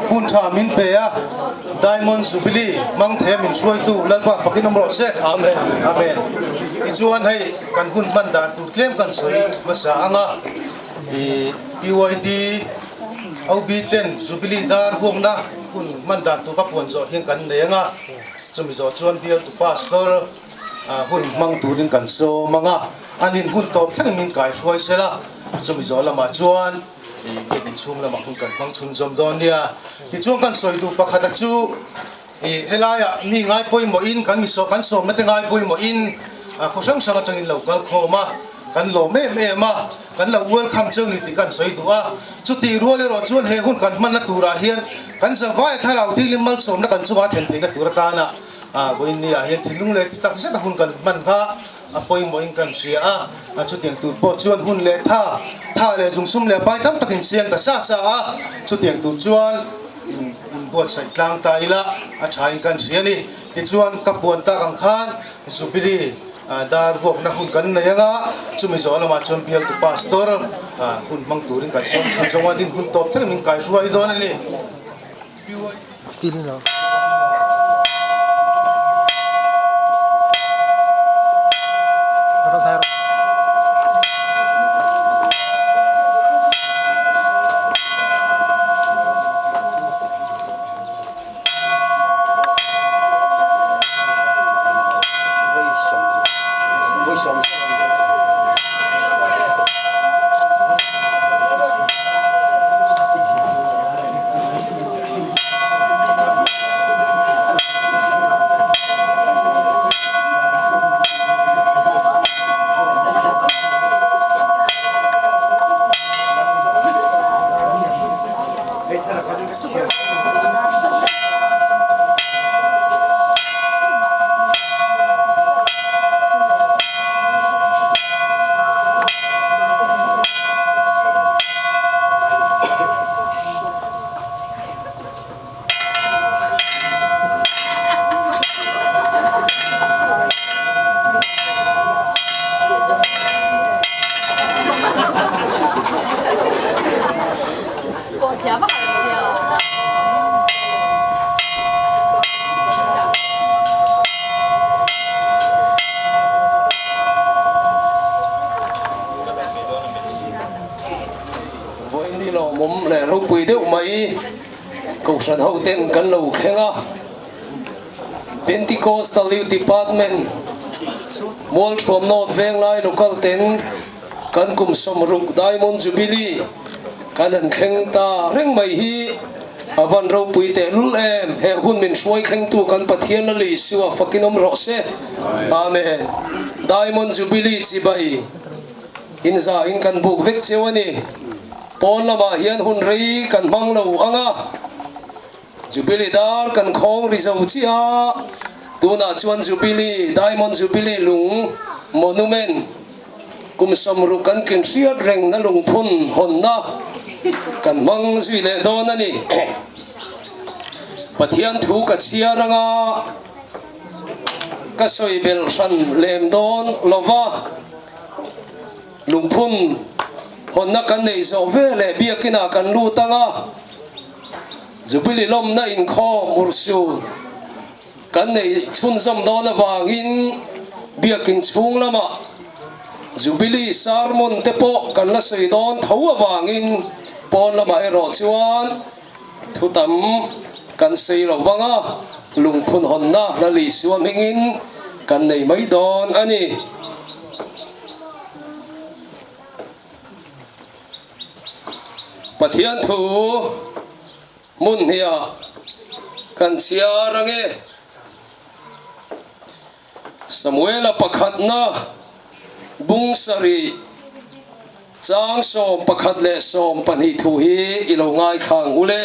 hun tha min pe a diamond jubilee mang the min suai tu lalpa fakin amro se amen amen ichuan hei kan hun man dan tu tlem kan soi masa anga PYD au biten jubilee dar vomna hun man dan tu ka puan zo hin kan nenga chumi zo chuan bial tu pastor hun mang turin kan so manga anin hun top thang min kai huai sela chumi zo lama chuan in chung lama hun kan mang chun zom don nia ti chung kan soi du pakhata chu helaya mi ngai poi mo in kan mi so kan so mate ngai poi mo in khosang sanga changin local khoma kan lo me ma kan la welcome chung ni ti kan soi du a chu ti ro le ro chuan he hun kan man na tura hian kan sa vai tharau ti limal som na kan chuwa then theina tura ta na voin ni a hian thilung le ti tak sa hun kan man kha apoi mo in kan sia a chu tiang tur po chuan hun le tha le jung sum le pai tam takin siang ta sa a chu tiang tur chuan buat sai tlang ta ila a thain kan sia ni ti chuan ka puan ta kang khan jubilee dar vok na hun kan na yanga chumi zo lama chon pial tu pastor hun mang turin kan som chun zonga din hun top thang min kai ruai don ani Still no. mum le ro pui deuh mai ko san ho ten kan lo khenga Pentecostal Youth Department mol from not veng lai local ten kan kum somruk diamond jubilee kan an kheng ta reng mai hi avan ro pui te lul em he hun min suai kheng tu kan pathian la li siwa fakinom ro se amen diamond jubilee chi bai in za in kan buk vek chewani pon lama hian hun rei kan mang lo anga jubilee dar kan khong rizau chi a tuna chuan jubilee diamond jubilee lung monument kum somru kan kin riat reng na lung phun hon na kan mang zui le don ani pathian thu ka chia ranga ka soi bel san lem don lova lung phun hon na kan nei zo ve le biakina kan lu tanga jubilee lom na in kho mursu kan nei chun zom don awangin biakin chung lama jubilee sarmon tepo kan la sei don tho awangin pon lama ero chuan thutam kan sei lo wanga lungphun hon na la li suam hingin kan nei mai don ani pathian thu mun hia kan chia range Samuel pakhat na bungsari chang som pakhat le som pani thu hi ilo ngai khang ule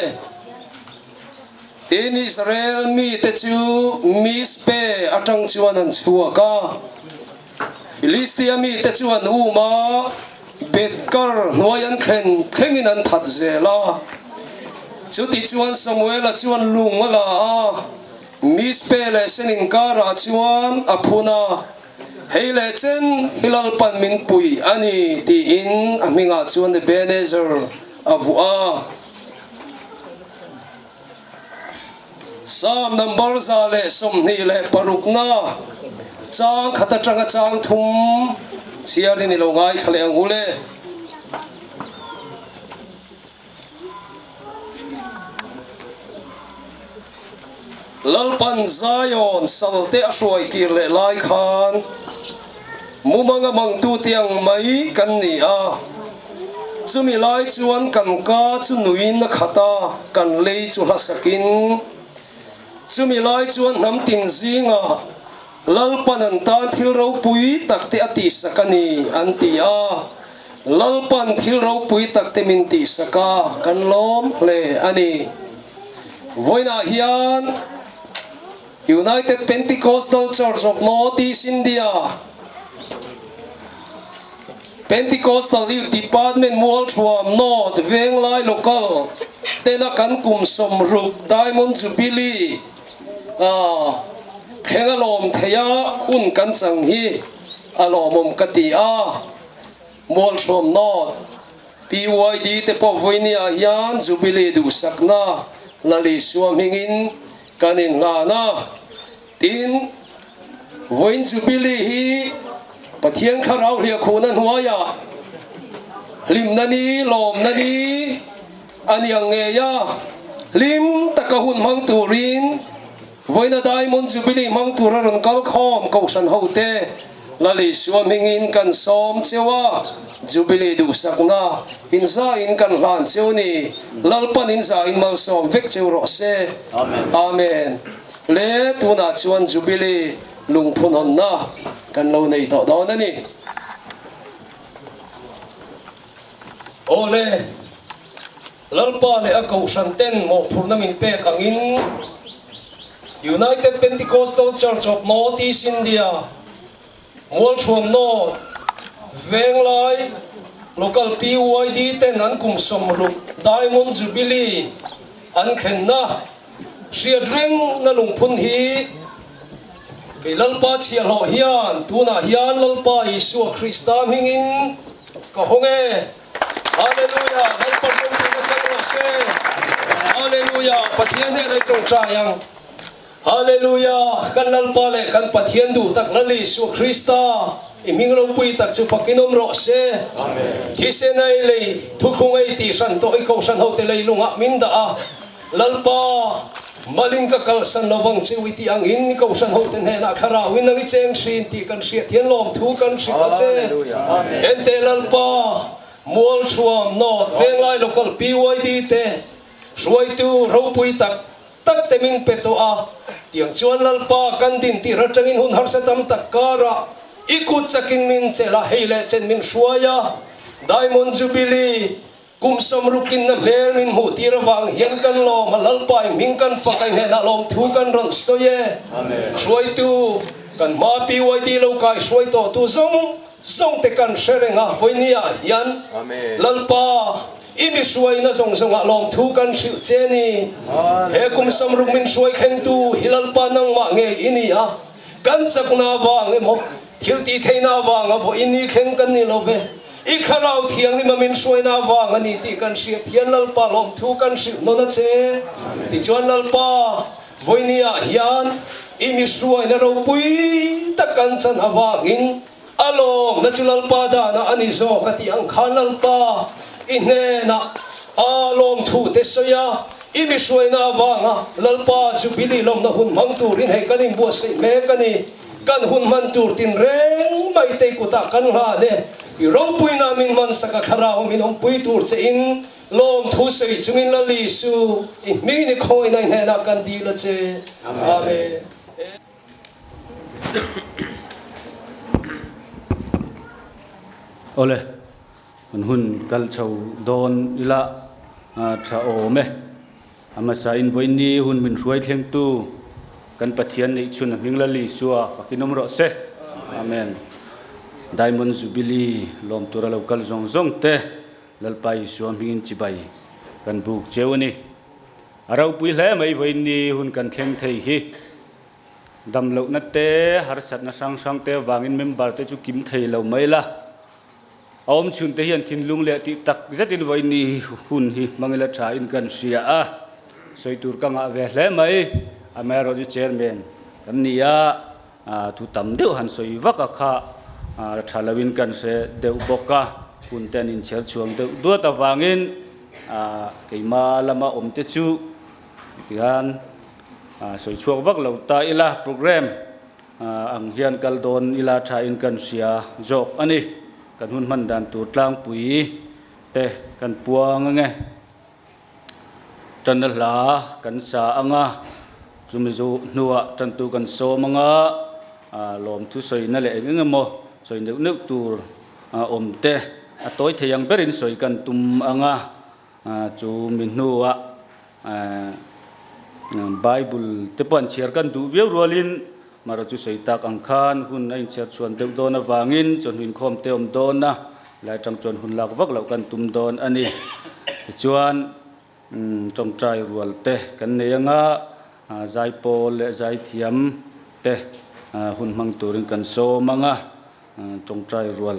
in Israel mi te chu mispe atang chuan an chuaka Philistia mi te chuan uma betkar noyan khengin an that zela chuti chuan Samuel a chuan lungala a mispe le senin kara chuan apuna heile chen hilal pan min pui ani ti in aminga chuan the Ebenezer avua Psalm number za le som ni le paruk na chang khata changa chang thum chiari ni lo ngai khale angule lalpan Zion salte asoi kir le lai khan mumanga mangtu tiang mai kan ni a chumi lai chuan kan ka chu nuin na khata kan lei chu hasakin chumi lai chuan nam tin zinga lalpan an ta thil ro pui takte ati sakani antia lalpan thil ro pui takte min ti saka kan lom le ani voina hian United Pentecostal Church of Northeast India Pentecostal Youth Department Mual Chuam North Venglai Local Tena kan kum som ruk Diamond Jubilee khengalom theya un kan chang hi alomom katia Mual Chuam North PYD te po voinia hian Jubilee du sakna lali suam hingin kanin lana tin voin Jubilee hi pathian kharau hlia khuna nuaya lim nani lom nani aniang nge ya lim takahun mang turin voina Diamond Jubilee mang turaron kal khom kausan hote lali suam hingin kan som chewa Jubilee du sakna inza in kan lan chewni lalpan inza in mal som vek chew ro se amen le tuna chuan Jubilee lungphun hon na kan lo nei to do na ni ole lalpa le a kausan ten mo phurnamin pe kangin United Pentecostal Church of Northeast India Mual Chuam North Venglai local PYD ten an kum som ruk Diamond Jubilee an khen na sia ring na lungphun hi kay lalpa chia lo hian tuna hian lalpa Isu Krista mingin kahonge hallelujah lalpa kum ka chalo se hallelujah pathian he lai tong chayang hallelujah kan lalpa le kan pathian du tak lali Isu Krista iming ro pui tak chu fakinom ro se amen ki se nai le thu khungai ti san to i ko san ho te le lunga min da a lalpa malin ka kal san lovang chi wi ti ang in ko san ho te ne na khara win nang cheng sin ti kan sia thian lom thu kan si ka che amen en te lalpa Mual Chuam North Venglai local PYD te suai tu ro pui tak tak te min peto a tiang chuan lalpa kan din ti ra changin hun har sa tam tak kara ikut saking min chela heile chen min suaya Diamond Jubilee kum som rukin na mer min hu tirawang hian kan lo malalpai min kan fakai ne na lom thu kan ron stoye amen suai tu kan ma PYD lo kai suai to tu song te kan sherenga hoinia hian amen lalpa imi suai na song a lom thu kan siu cheni he kum som ruk min suai khen tu hilalpa nang ma nge inia kan chakna wang emo thil ti theina wang abo ini khen kan ni love i kharau thiang ni mamin suaina wang ani ti kan sia thian lalpa lom thu kan si nona che ti chuan lalpa voinia hian imi suaina ro pui takan chan awangin alom na chulalpa da na ani zo kati ang khanalpa inne na alom thu te soya imi suaina wanga lalpa Jubilee lom na hun mangturin he kanin bo se me kani kan hun man tur tin reng mai te kuta kan ha ne i ro pui na min man saka kharao min om pui tur che in lom thu sei chungin la li su i mi ni khoi nai ne na kan di la che amen ole an hun kal chau don ila tha o me ama sa in voini hun min ruai thleng tu kan pathian nei chun mingla li suwa fakinom ro se amen Diamond Jubilee lom tura local zong te lalpai suam hingin chibai kan buk chewani arau pui hle mai voini hun kan thleng thei hi dam lo na te har sat na sang te wangin member te chu kim thei lo mai la om chun te hian thin lung le ti tak zetin voini hun hi mangela tha in kan sia a soitur ka nga ve hle mai amero di chairman kan nia thu tam deuh han soi vaka kha thalawin kan se deuh boka kun ten in chher chuang deuh duat awangin keima lama omte chu hian soi chuak vak lo ta ila program ang hian kal don ila tha in kan sia jok ani kan hun man dan tu tlang pui te kan puang nge tan la kan sa anga chumizu nuwa tan tu kan so manga lom thu soi na le nge mo soi nuk tur omte atoi theyang berin soi kan tum anga chu min nuwa Bible te pon chiar kan du viau rolin mara chu soi tak ang khan hun ai chiar chuan deuh don awangin chon hin khom te om don na lai tang chon hun lak vak lo kan tum don ani chuan trong trai rual te kan neanga zai pol le zai thiam te hun mang turin kan so manga trong trai rual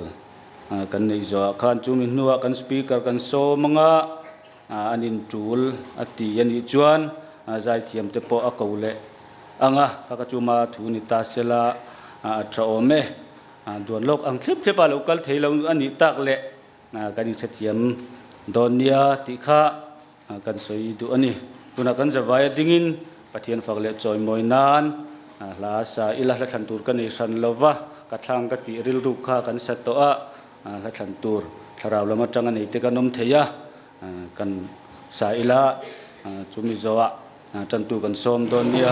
kan nei zo khan chu min nuwa kan speaker kan so manga anin tul ati yani chuan zai thiam te po akole anga ka chuma thuni ta sela traome don lok ang thlip thlepa local theilo ani tak le kani chathiam donia ti kha kan soi du ani tuna kan zawai dingin pathian fakle choi moinan la sa ila la than tur kan ei san lova ka thlang ka ti ril ru kha kan sa to a la than tur tharau lama tanga nei te kanom theya kan sa ila chumi zowa chân tu cần xôm đôn nia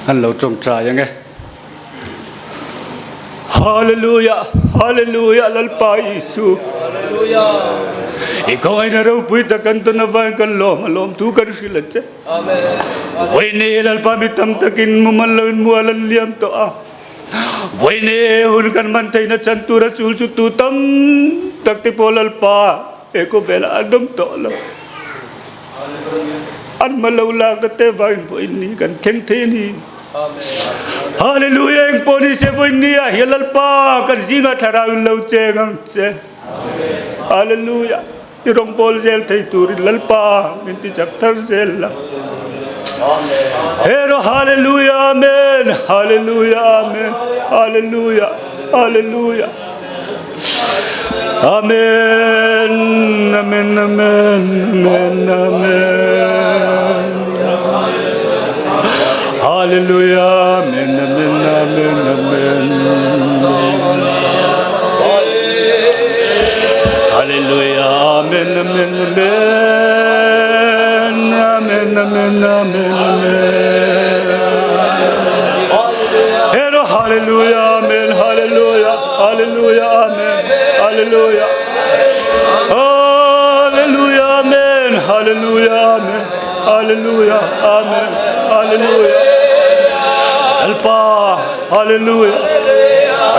อันเราจงใจยังไงฮาเลลูยาฮาเลลูยาลัลปายิสุikaw ay narawpuy takan to na vang kan lom tu kan silat siya way ni ilal pamitam takin mo malawin mo alal liyam to way ni hun kan mantay na santura sul sututam takti polal pa eko bela adam to alam an malawla ka te vang po ini kan keng teni hallelujah ang poni se po ini hilal pa kan singa tarawin law chengang che hallelujah irong bol zel thai turi lalpa minti chakthar zel la hero hallelujah amen hallelujah amen hallelujah hallelujah amen amen amen amen amen hallelujah amen amen amen amen hallelujah amen amen amen amen amen amen hero hallelujah amen hallelujah hallelujah amen hallelujah hallelujah amen hallelujah amen hallelujah amen hallelujah alpa hallelujah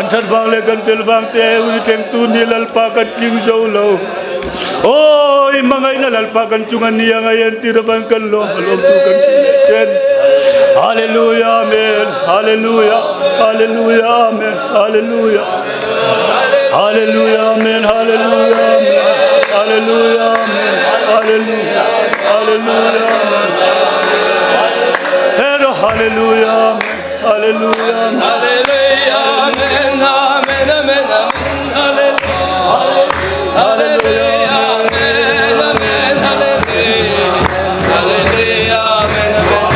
antar bang le kan pel bang te uri teng tu ni lalpa kan ting solo oi mangai na lalpa kan chungan niya ngayon tira bang kan lo tu kan chen hallelujah amen hallelujah hallelujah amen hallelujah hallelujah amen hallelujah amen hallelujah amen hallelujah hallelujah hero hallelujah amen hallelujah Hallelujah, amen, amen, amen, amen, hallelujah, hallelujah, amen, amen, hallelujah, hallelujah, amen, amen.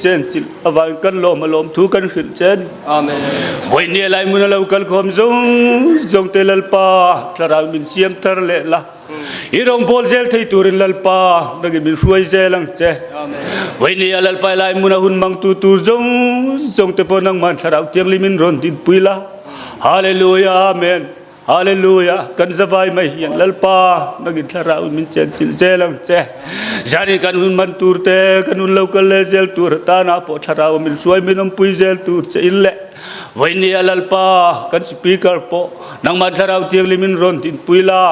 เจนจิลอวันกันลมอารมณ์ทุกันขึ้นเจน อาเมน วันนี้อะไรมุนเรากันคมจงเตลลปาคลารามินเซียมทะเลละอีรองบอลเซลที่ตูรินลปานักบินช่วยเซลังเจวันนี้อะไรไปอะไรมุนหุ่นมังตูจงเตปนังมันคลาราเตียงลิมินรอนดินปุยละฮาเลลูยาอาเมนฮาเลลูยากันสบายไหมยันลปานักบินคลารามินเจนจิลเซลังเจจานี่กันหุ่นมันตูร์เตกันหุ่นเรากันเลเซลตูร์ตานาปอคลารามินช่วยมินอมปุยเซลตูร์เซอิลเลวันนี้อะไรไปกันสปีกเกอร์ปอนังมันคลาราเตียงลิมินรอนดินปุยละ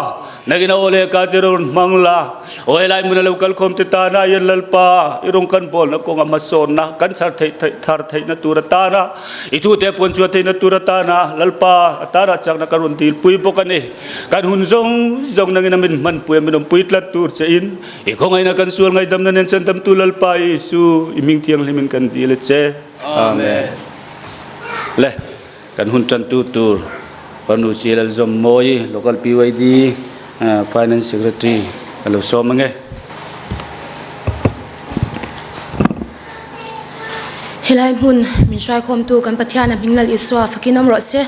นักนาโอเลกาเตรอนมังลาโอเอลายมุนเลวกัลคอมติตานายันลปาอิรงกันบอลนักกงอามาโซนนะกันสารไทยทาร์ไทยนัตุรตานะอิทุเตปวนชัวไทยนัตุรตานะลลปาตาราจักนักการุนติลปุยปกันเอกันหุนจงนักนามินมันปุยมินปุยตลัดตูร์เซอินอีกงไงนักกันส่วนไงดำนันเซนดำตุลลปาอิสุอิมิงเทียงลิมินกันดีเลเซอาเมนเลกันหุนจันตูตูร์ปนุสิลจอมโมย local PYD Finance Secretary Hello so mange Helai mun min shai khom tu kan pathian am hinglal iswa fakinom ro se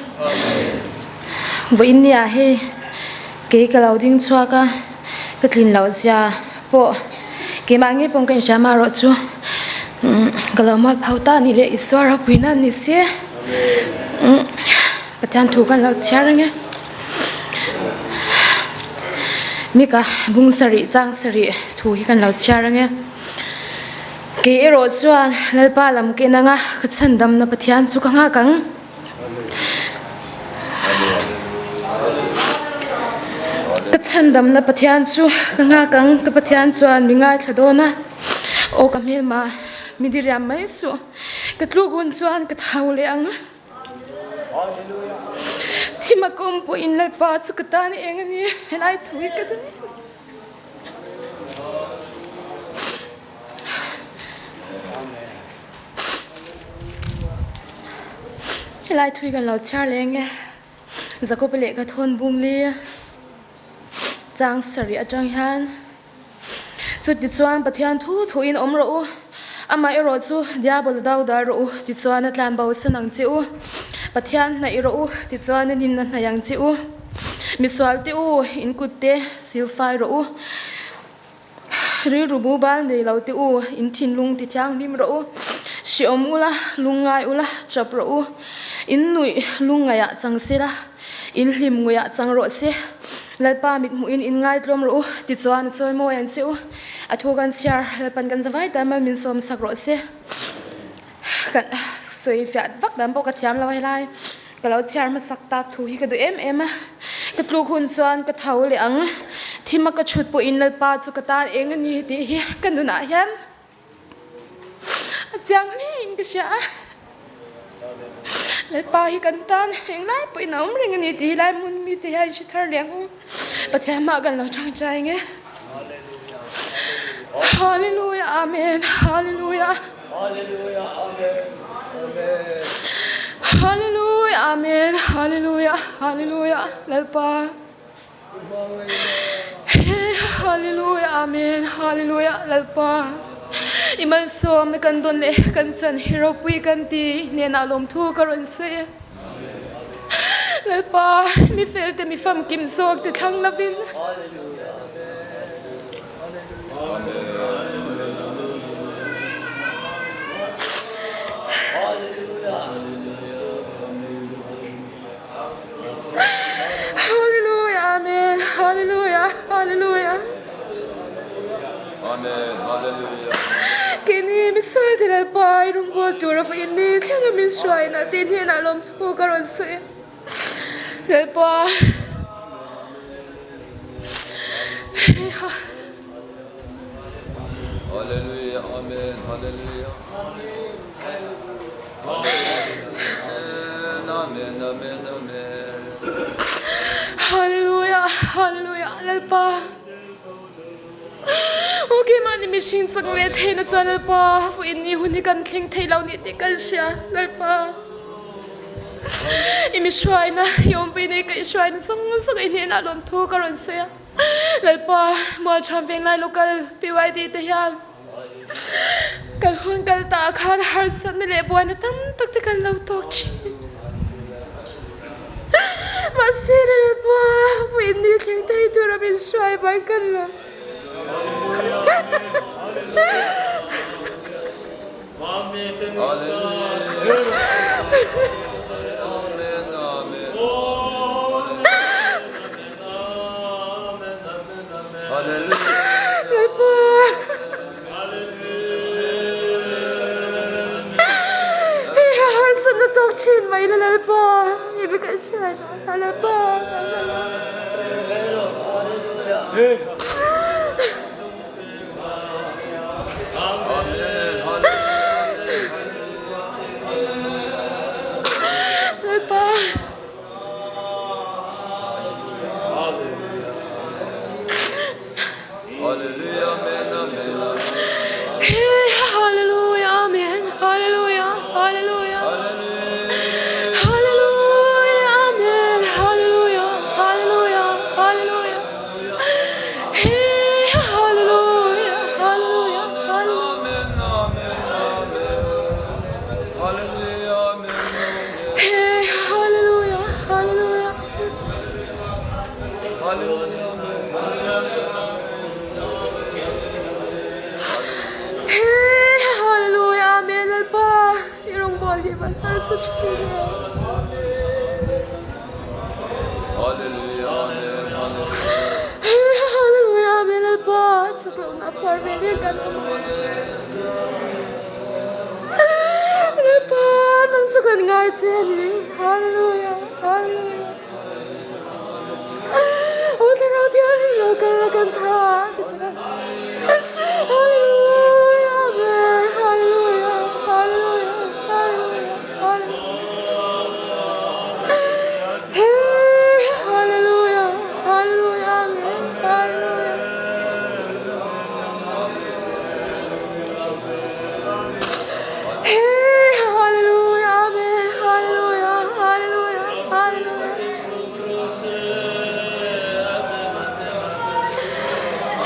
voin nia he ke kalauding chwa ka katlin lau sia po ke mangi pong kan shama ro chu kalama phauta ni le iswa ra puina ni se pathian thu kan lau chiarange Mika bung sari chang sari thu hi kan lo chiarange ke ero chuan lalpa lam ke nanga ka chandam na pathian chu ka nga kang ka chandam na pathian chu ka nga kang ka pathian chuan mingai thladona o ka mel ma midiriam mai su ka tlugun chuan ka thaule ang Tima kompo in lalpa chu katan engani helai thui kadani helai thui kan lo char lenge zakopele ka thon bungli chang sari atang han chu ti chuan pathian thu in omro ama ero chu diabol dau dar ro ti chuan atlan bau sanang chiu pathian na iro ti chuan nin na yang chiu miswal ti u in kutte silfai ro ri rubu bal nei lo ti u in thin lung ti thiang lim ro si om ula lungai ula chap ro in nui lungaya changsira in hlim nguya changro se lalpa mit mu in ngai tlom ro ti chuan choi mo yan chiu athogan siar lalpan kan zawai ta ma min som sakro se kan soi fiat vak dam bo ka thiam lo helai ka lo chiar ma sak tak thu hi ka du em ka tlu khun chuan ka thau le ang thima ka chut po in lalpa chu ka ta eng ani ti hi kan du na hiam achang ni in ka sha lalpa hi kan tan eng lai po in om ring ani ti lai mun mi ti hai shi thar leng pathian ma kan lo chang chai nge Hallelujah amen hallelujah Hallelujah amen Hallelujah, Amen, Hallelujah, Hallelujah, lalpa. Hallelujah, Amen, Hallelujah, lalpa. Iman som na kan don le kan san hero pui kan ti ne na lom thu karon se. Lalpa, mi fel te mi fam kim sok te thang na bin. Hallelujah, Amen, Hallelujah, Hallelujah. Amen hallelujah Kini misal tila pa irong kultura pa ini kaya misway natin hinalom to karon sa lalpa. Hallelujah amen hallelujah amen amen amen Hallelujah, Hallelujah, lalpa. Okay man ni machine sang le the na cha lalpa fu inni huni kan thling thei lau ni te kal sia lalpa. Imi shwai na yom pe ne kai shwai na sang sang ini na lom thu karon se lalpa mo cham veng lai local PYD te hian kan hun kal ta khan har san le buan tam tak te kan lo tok chi masir po win ni keng tai tu ra bin shai bai kan lo Tok chin mai la pa ni bi ka shai la pa Hallelujah, amen. Hallelujah, hallelujah. Hallelujah, amen. Hallelujah, hallelujah, hallelujah. Hey, hallelujah, hallelujah, hallelujah. Hey, hallelujah, hallelujah. Hey, hallelujah, amen. Alpa, irong bol di ba? Such Hallelujah, amen. Alpa, sebelum apa berikan Alpa, nang sukan ngai sini. Hallelujah, hallelujah. Oh, terus dia lakukan tha. Hallelujah, amen. Hallelujah, hallelujah, hallelujah, hallelujah. Hey, hallelujah, hallelujah, amen. Hallelujah. Hey, hallelujah, amen. Hallelujah, hallelujah, hallelujah.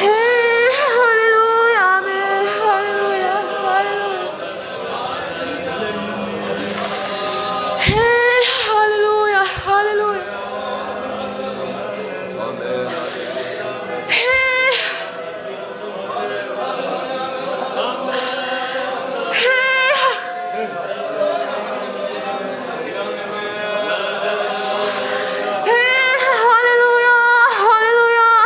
Hey, hallelujah, amen. Hallelujah, hallelujah. Hey, hallelujah, hallelujah. Hey, hey, hallelujah, hallelujah.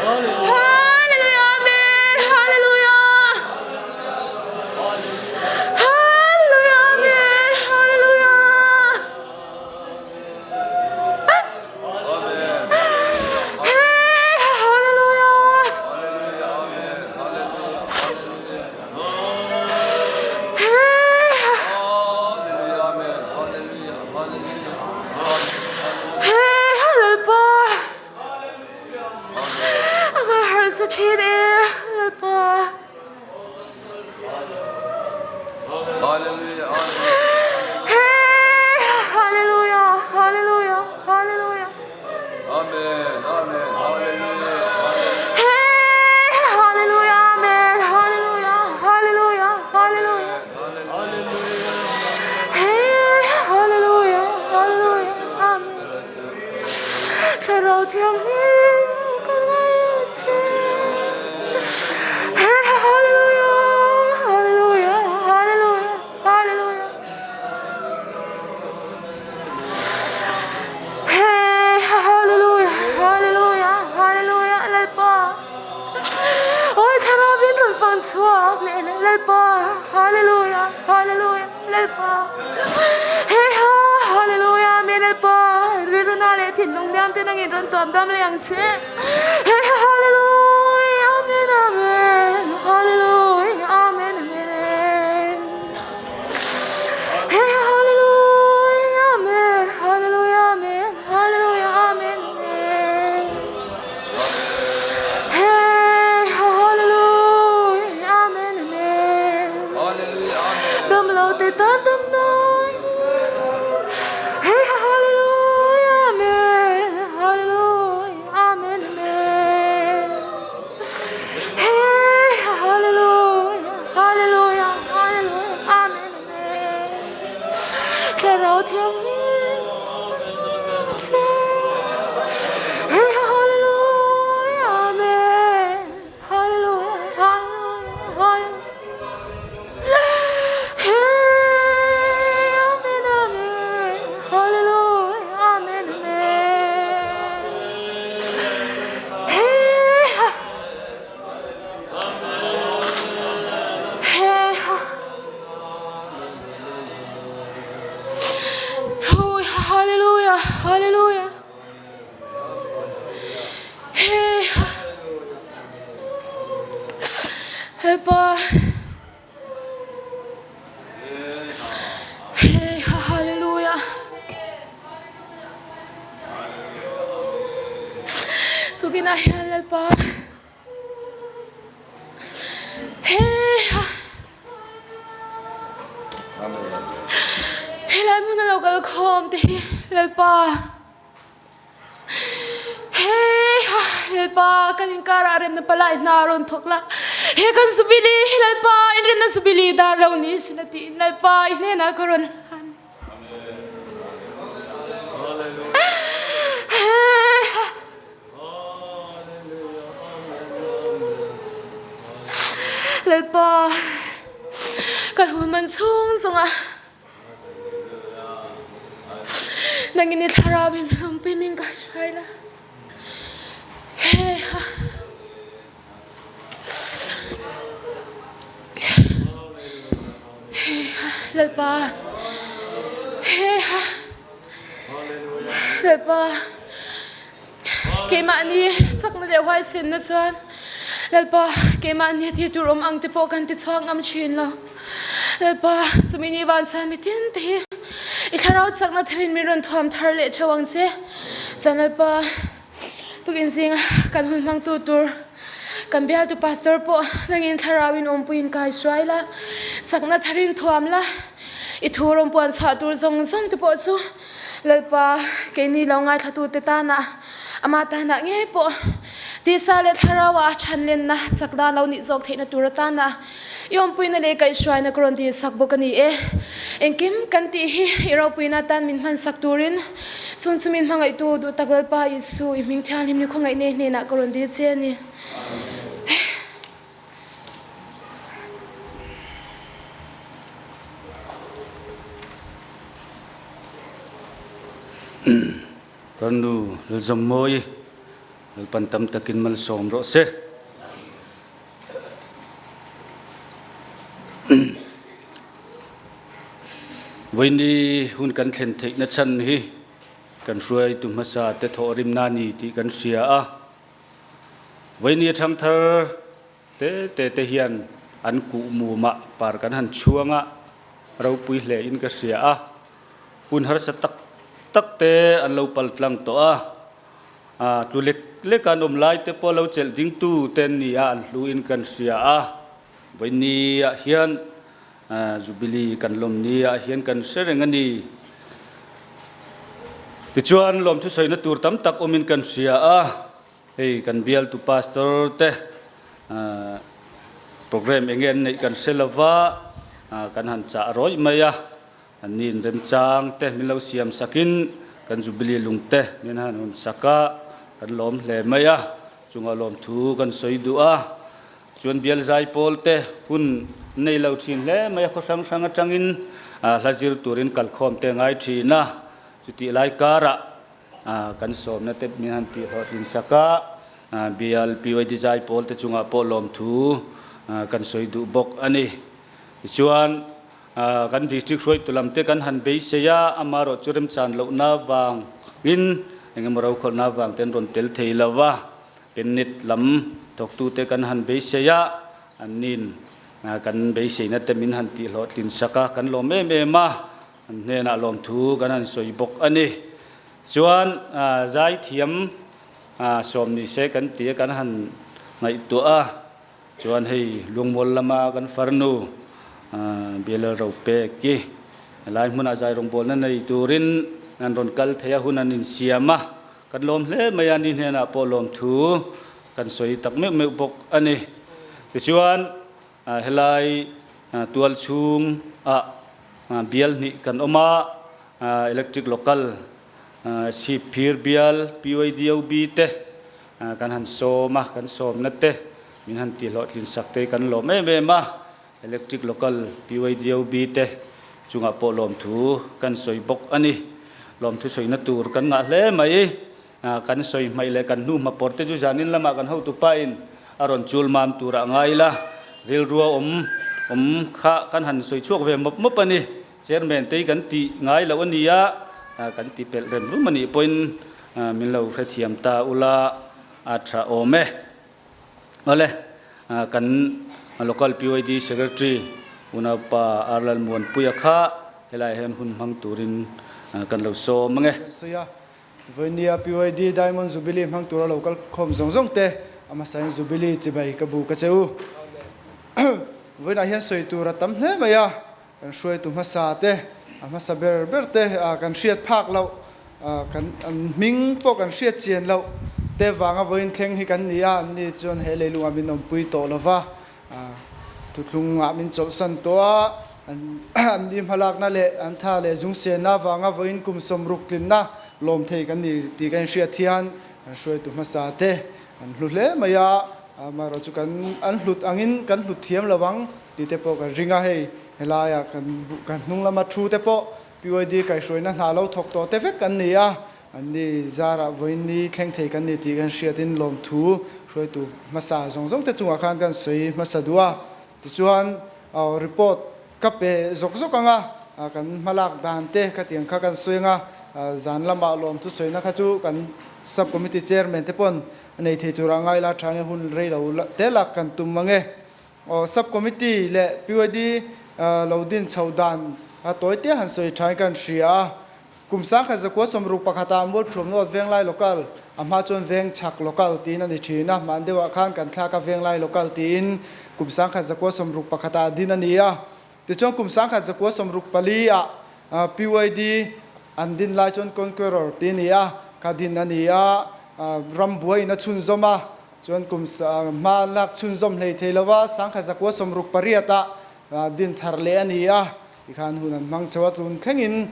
Hallelujah, amen. Hallelujah. Hallelujah, amen. Hallelujah. Hey, hallelujah. Hey, hallelujah. My heart's so cheated. Hallelujah. Hey, hallelujah, hallelujah, hallelujah. Hey, hallelujah, amen. Hallelujah, hallelujah, hallelujah. Hey, hallelujah, hallelujah, amen. Cho đầu thiêng liêng con gái Hey, hallelujah, hallelujah, hallelujah, hallelujah. Hey, hallelujah, hallelujah, hallelujah, lời ba. Ôi, cha nó biến rồi phần xóa mẹ này lời ba. Hallelujah, hallelujah, lời ba. Hey, hallelujah, mẹ lời ba. Rì rô nà lệ thịnh nông đam tên năng in rôn tòm đam lệ ăn chế. Hey, hallelujah, amen, amen. Hallelujah, amen, amen. Hey, hallelujah, amen. Hallelujah, amen. Hallelujah, amen, amen. Hey, hallelujah, amen, amen. Đâm lâu tê tán đâm nói. Hey, hallelujah, amen. Hallelujah, amen, amen. Lepa. Hey, hallelujah. Tu kinahiyan lepa. Hey. Hilay mo na local com te lepa. Hey, lepa kaning kararem na pala inaron tokla. He kan subili lepa inrim na subili daraw ni silati lepa inena karon. Lepa kahun man sung sunga nanginit harapin ng piming kasyayla. Hey, Lepa. Hey, Lepa. Kay mani sak na leway sin na chuan. Lepa, kay mani ti turom ang tipo kan ti chuang am chin la. Lepa, sumini ban sa mitin ti. Ikharaw sak na trin mi ron thuam thar le chawang che. Chanal pa tukin sing kan hun mang tutur. Kan bial tu pastor po nangin tharawin ompuin kai swaila. Sak na tharin thuam la. Iturom po an sa tur zong zong ti po chu. Lepa, kay ni law nga thatu te ta na. Amata na nge po. Ti sa le tharawa chanlen na sakda law ni zok the na turata na. Yom pui na le kai shwai na kron ti sakbo kani e. Engkim kan ti hi iraw pui na tan min man sakturin. Sun sumin mangai tu du tagal pa Isu iming tian him ni ko ngai ne na kron ti che ni. Kandu zamoi pantam takin mal som ro se Wini hun kan thlen thei na chan hi kan ruai tu masa te thorim nani ti kan sia a Wini tham thar te hian an ku mu ma par kan han chuanga rau pui hle in ka sia a hun har sa tak te an lo pal tlang to a tu le kan lai te po lo chel ding tu ten ni a an lu in kan sia a Wini a hian Jubilee kan lom ni a hian kan sereng ani ti chuan lom thu soina tur tam tak omin kan sia a hei kan bial tu pastor te program engen nei kan selawa kan han cha roi maya anin rem chang te milo siam sakin kan Jubilee lungte min han hun saka kan lom hle maya chunga lom thu kan soidu a chuan bial zai pol te hun nei lo thin le mai kho sang sang atangin hlazir turin kal khom te ngai thina chuti lai kara kan som na te mi han ti hot in saka bial pioi dizai pol te chunga polom thu kan soidu bok ani chuan kan district roi tulam te kan han be seya amaro churem chan lo na wang in engamaro khol na wang ten ron tel theilawa penit lam tok tu te kan han be seya anin kan be sei na te min han ti lot lin saka kan lo me ma ne na lom thu kan han soi bok ani chuan zai thiam som ni se kan ti kan han ngai tu a chuan hei lungmol lama kan farnu bela ro pe ki lai mun a zai rong bol na nei turin nan ron kal theya hunan in siama kan lom hle maya ni ne na po lom thu kan soi tak me bok ani chuan helai tual chung bial ni kan oma electric local si phir bial PYDOB te kan han soma kan som na te min han ti lot lin sak te kan lo me ma electric local PYDOB te chunga po lom thu kan soi bok ani lom thu soi na tur kan nga hle mai kan soi mai le kan nu ma porte ju janin lama kan ho tu pain aron chul mam tura ngai la ril ruwa kha kan han soi chuak ve mop ani chairman te kan ti ngai lo ania kan ti pel rem lu mani point min lo kha thiam ta ula atra ome ole kan local PYD secretary una pa arlal mon puya kha helai hen hun mang turin kan lo so mange soya voinia PYD Diamond Jubilee mang tura local khom zong te ama sai Jubilee chibai ka bu ka cheu voina hian soi tura tam hle maya kan soi tu ma sa te ama saber berte kan riat phak lo kan ming po kan riat chien lo te wanga voin thleng hi kan nia ni chon hele lu amin om pui to lova tu thlung amin chol san to an dim halak na le an tha le jung se na wanga voin kum som ruklin na lom thei kan ni ti kan riat thian soi tu ma sa te an hlu hle maya ma ro chu kan an hlut angin kan hlut thiam lawang ti te po kan ringa hei helaya kan hnung lama thu te po PYD kai soina na lo thok to te vek kan nia ani zara voini thleng thei kan ni ti kan hriatin lom thu roi tu masa zong te chunga khan kan soi masa dua ti chuan report kape zok anga kan malak dan te ka tiang kha kan soinga zan lama lom tu soina kha chu kan sub committee chairman te pon nei thei tur angai la thange hun rei lo te lak kan tum mange sub committee le PYD lodin chaudan toy te han soi thai kan ria kum sang kha zakwa somru pakhata mol thum no venglai local ama chon veng chak local tin ani thina mandewa khan kan thla ka venglai local tin kum sang kha zakwa somru pakhata din ania ti chong kum sang kha zakwa somru pali PYD andin lai chon conqueror tin ia ka din ania rambuai na chun zoma chon kum ma lak chun zom nei theilawa sang kha zakwa somru pariata din tharle ania ikhan hunan mang chawatun khengin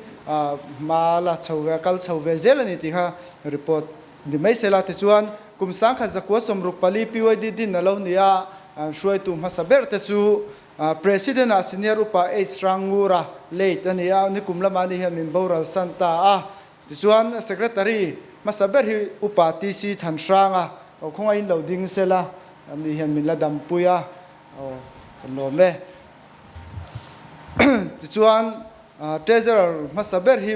mala chawwe kal chawwe zelani ti kha report di mai sela te chuan kum sang kha zakwa somruk pali PYD din na lo nia shuai tu masaber te chu president a senior upa h rangura late ania ni kumlama ni hem min boral santa ti chuan secretary masaber hi upa tc than ranga khonga in loading sela ni hem min la dam puya lo me chuan treasurer masaber hi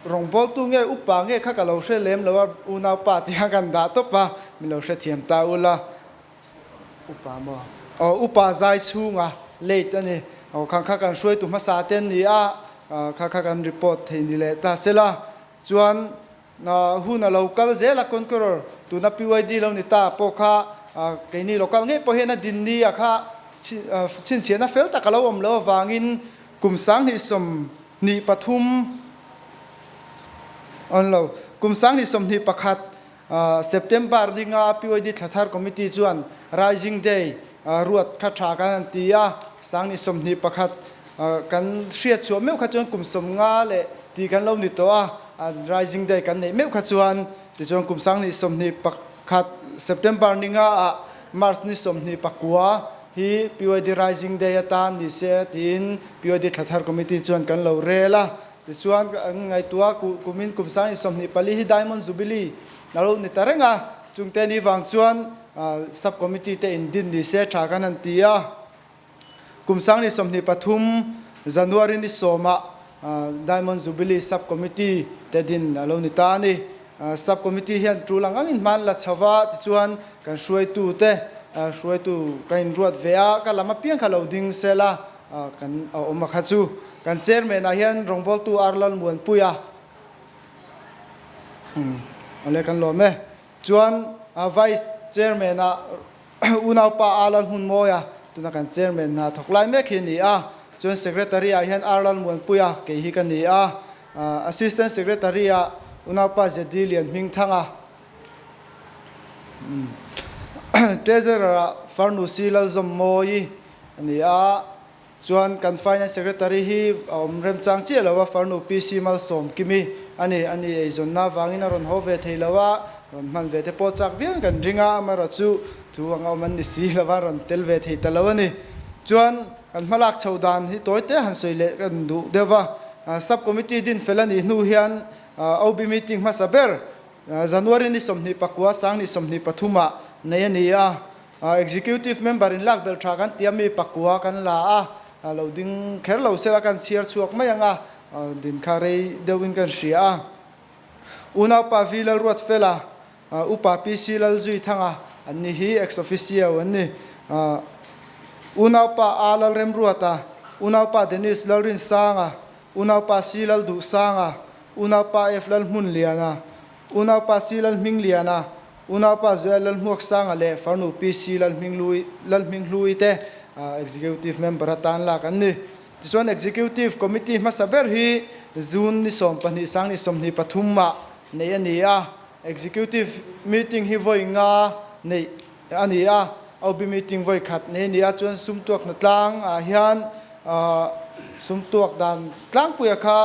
rongbol tu nge upa nge kha ka lo hre lem lo una pa ti kan da to pa mi lo hre thiam ta ula upa mo upa zai chunga late ani khang kha kan shroi tu ma sa ten ni kha kan report thei ni le ta sela chuan na hu na local zela conqueror tu na PYD lo ni ta po kha ke ni local nge po he na din ni kha chin chena fel ta kalo om lo wangin kum sang ni som ni pathum on lo kum sang ni som ni pakhat September dinga PYD thathar committee chuan rising day ruat kha tha kan tia sang ni som ni pakhat kan hria chu meu kha chuan kum som nga le ti kan lo ni to rising day kan nei meu kha chuan ti chuan kum sang ni som ni pakhat September ninga March ni som ni pakua hi PYD rising day atan ni se tin PYD thathar committee chuan kan lo rela ti chuan ngai tua kumin kum sang ni som ni pali hi Diamond Jubilee nalo ni tarenga chungte ni wang chuan sub committee te indin ni se tha kan an tia kum sang ni som ni pathum January ni soma Diamond Jubilee sub committee te din nalo ni ta ni sub committee hian trulang angin man la chawa ti chuan kan hruai tu te hruai tu kain ruat vea ka lama piang khalo ding sela kan oma khachu kan chairman a hian rongbol tu arlal muan puya ale kan lo me chuan vice chairman a unau pa alal hun moya tuna kan chairman na thoklai me khini chuan secretary a hian arlal muan puya ke hi kan ni assistant secretary a unau pa zedilian ming thanga treasurer farnu silal zommoi ani chuan kan finance secretary hi rem chang chi lawa farnu PC mal som kimi ani ei zonna wangina ron hove theilawa ron man ve te po chak vian kan ringa amara chu thu anga man ni si lawa ron tel ve thei talawani chuan kan malak chaudan hi toite han soile kan du dewa sub committee din felani nu hian OB meeting ma saber January ni somni pakwa sang ni somni pathuma nayania executive member in lakdal thakan tiami pakwa kan la loading kherlo sela kan share chuak mayanga din khare dewin kan ria una pa vilal ruat fela upa PC lal zui thanga anni hi ex officio anni unaw pa alal rem ruata unaw pa Dennis lalrin sanga unaw pa silal du sanga unaw pa eflal mun liana unaw pa silal ming liana unaw pa zelal muak sanga le farnu pi silal ming lui te executive member tan la kan ni tison executive committee masaber hi zun ni som pani sang ni som ni pathumma nei ania executive meeting hi voi nga nei ania au bi meeting voi khat nei nia chuan sumtuak na tlang a hian sumtuak dan tlang puya kha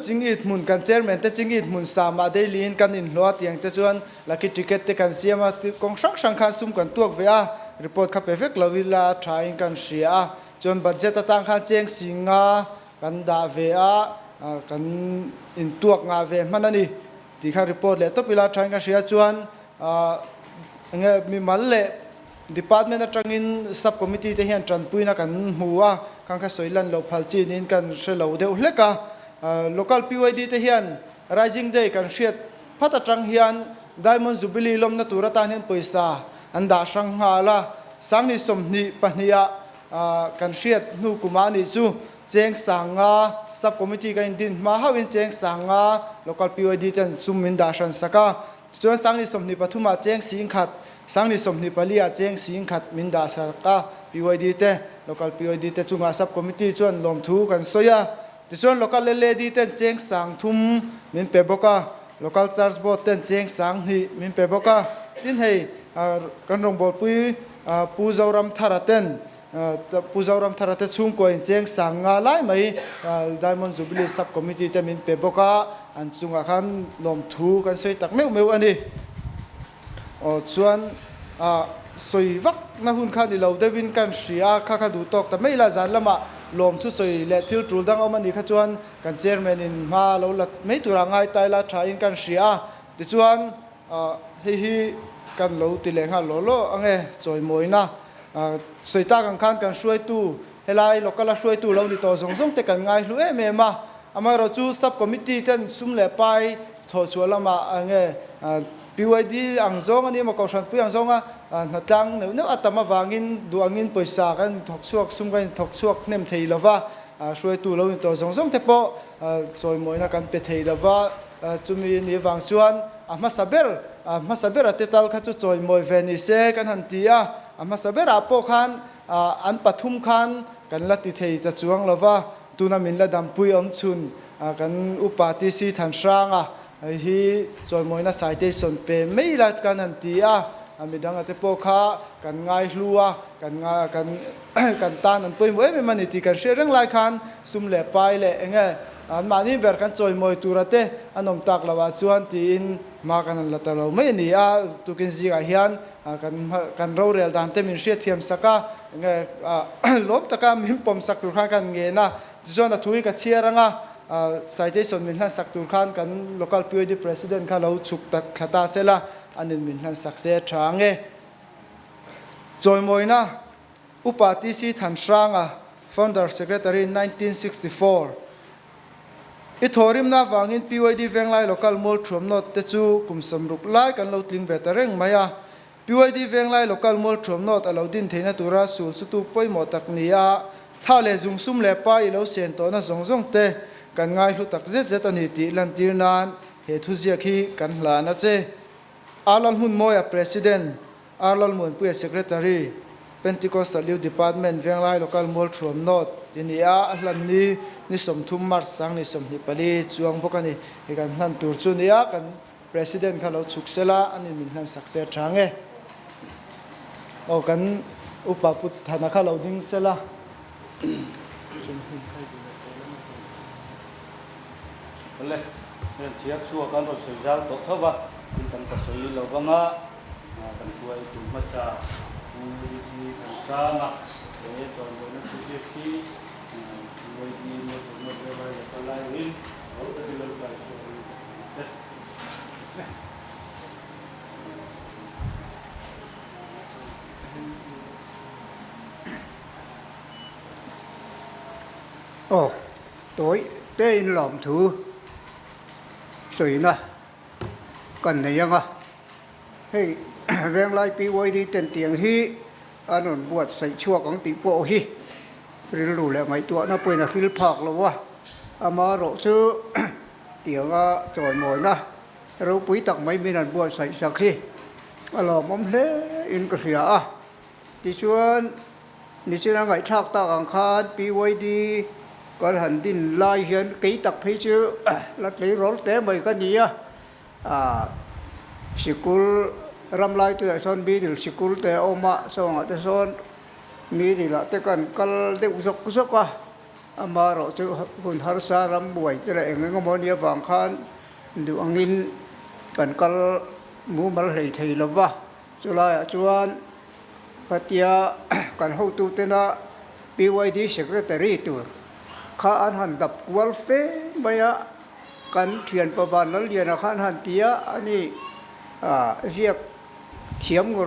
chingit mun kan chairman te chingit mun sama daily kan in hlo tiang te chuan lucky ticket te kan siama kong sang khan sum kan tuak ve a report kha perfect lovila trying kan sia chuan budget atang kha cheng singa kan da ve a kan in tuak nga ve manani ti kha report le to pila trying kan sia chuan nge mi mal le department atangin subcommittee te hian tranpuina kan huwa kan kha soilan lo phalchi nin kan shelo de uleka local PYD te hian rising day kan hriat phata tang hian diamond jubilee lom na tura tan hian poisa anda sang hala sangni somni pahnia kan hriat nu kumani chu cheng sanga subcommittee kan din ma hawin cheng sanga local PYD ten sumin da san saka chuan sangni somni pathuma cheng sing khat sangni somni palia cheng sing khat min da saka PYD te local PYD te chunga subcommittee chuan lom thu kan soya tichuan local lady ten cheng sang thum min pe boka local church board ten cheng sang hi min pe boka tin hei kan rong bol pui puzoram tharaten puzoram tharate chung ko in cheng sang nga lai mai diamond jubilee sub committee te min pe boka an chunga khan lom thu kan soi tak meu ani chuan soi vak na hun khan ni lo devin kan sia kha du tok ta meila zan lama lom thu soi le thil trul dang omani kha chuan kan chairman in ma lo lat mei tura ngai taila thain kan sia ti chuan hi kan lo ti leng ha lo ange choi moina soita kan hruai tu helai local hruai tu lo ni to zong te kan ngai hlu em ma amaro chu sub committee ten sum le pai tho chualama ange PYD ang zong ani ma kausan pu ang zonga natlang ne atama wangin duangin poisa kan thoksuak sum kan thoksuak nem thei lova hruai tu lo ni to zong te po choi moina kan pe thei lova chumi ni wang chuan ama saber ate tal kha chu choi moi veni se kan han tia ama saber apo khan an pathum khan kan lati thei ta chuang lova tuna min la dam pui om chun kan upati si than sranga hi choi moina citation pe meilat kan han tia amidang ate po kha kan ngai hlua kan tan an pui moi me mani ti kan shereng lai khan sum le pai le enge mani ber kan choi moi turate anom tak lawa chuan tin ma kan la talo mai ni a tukin zinga hian kan ro rel dan te min hria thiam saka nge lom taka min pom sak tur khan kan nge na zona thui ka chiaranga citation min han sak tur khan kan local PYD president kha lo chuk tak thata sela anin min han sak se thange choi moina upati si than sranga founder secretary 1964 ithorim na wangin PYD venglai local mall thromnot te chu kumsam ruk lai kan lo tling vetareng maya PYD venglai local mall thromnot alodin theina tura sul sutu poimo taknia thale jungsum le pa I lo sen to na zong te kan ngai hlu tak zet ani ti lan tirnan he thuzia khi kan hla na che alal hun moya president alal mun pu secretary Pentecostal Youth Department venglai local mall thromnot inia ahlan ni som thum mar sang ni som hi pali chuang bokani he kan han tur chu nia kan president kha lo chuk sela ani min han sakse thange o kan upaput thana kha lo ding sela le nen chiak chu kan ro sei zal to thowa in kan ka soi lo banga kan suai tu masa ni kan sama e to lo na chu ki voi ni mo de vai ka lai ni au ta di lo kai tối tên lỏm thứ sủy nè cần này không à ให้เรื่องไรปีไว้ดีเต็นเตียงฮีอันนั้นบวชใส่ชั่วของติโปฮีรู้แล้วไงตัวน่าเป็นฟิลพักแล้ววะอามาโรซื้อเตียงก็จอยหมอยนะเราปุ๋ยตักไม่มีนันบวชใส่สักฮีอารมณ์มันเล่อินกระเสียที่ชวนนี่ชื่อไงชักตาอังคารปีไว้ดีก็หันดินลายเห็นกี่ตักพี่ชื่อลัดเลยร้อนเต้ไม่กันนี่สิกุลรำลายตัวส่วนบีดิลสิกุลแต่ออกมาส่งแต่ส่วนมีดิละแต่กันกัลเด็กอุศกอามาเราจะคุณฮาร์ซารำบวยจะได้เองก็มอนีบางคันดูอังินกันกัลมูมัลเหยไทยลบวะสุลายจวนพัทยากันหูตูเตนะปีไว้ดีเสกเรตรีตัวข้าอันหันดับกวลเฟไม่อะกันเทียนประบาลนั้นเรียนข้าหันเตียอันนี้เรียกเทียมงอ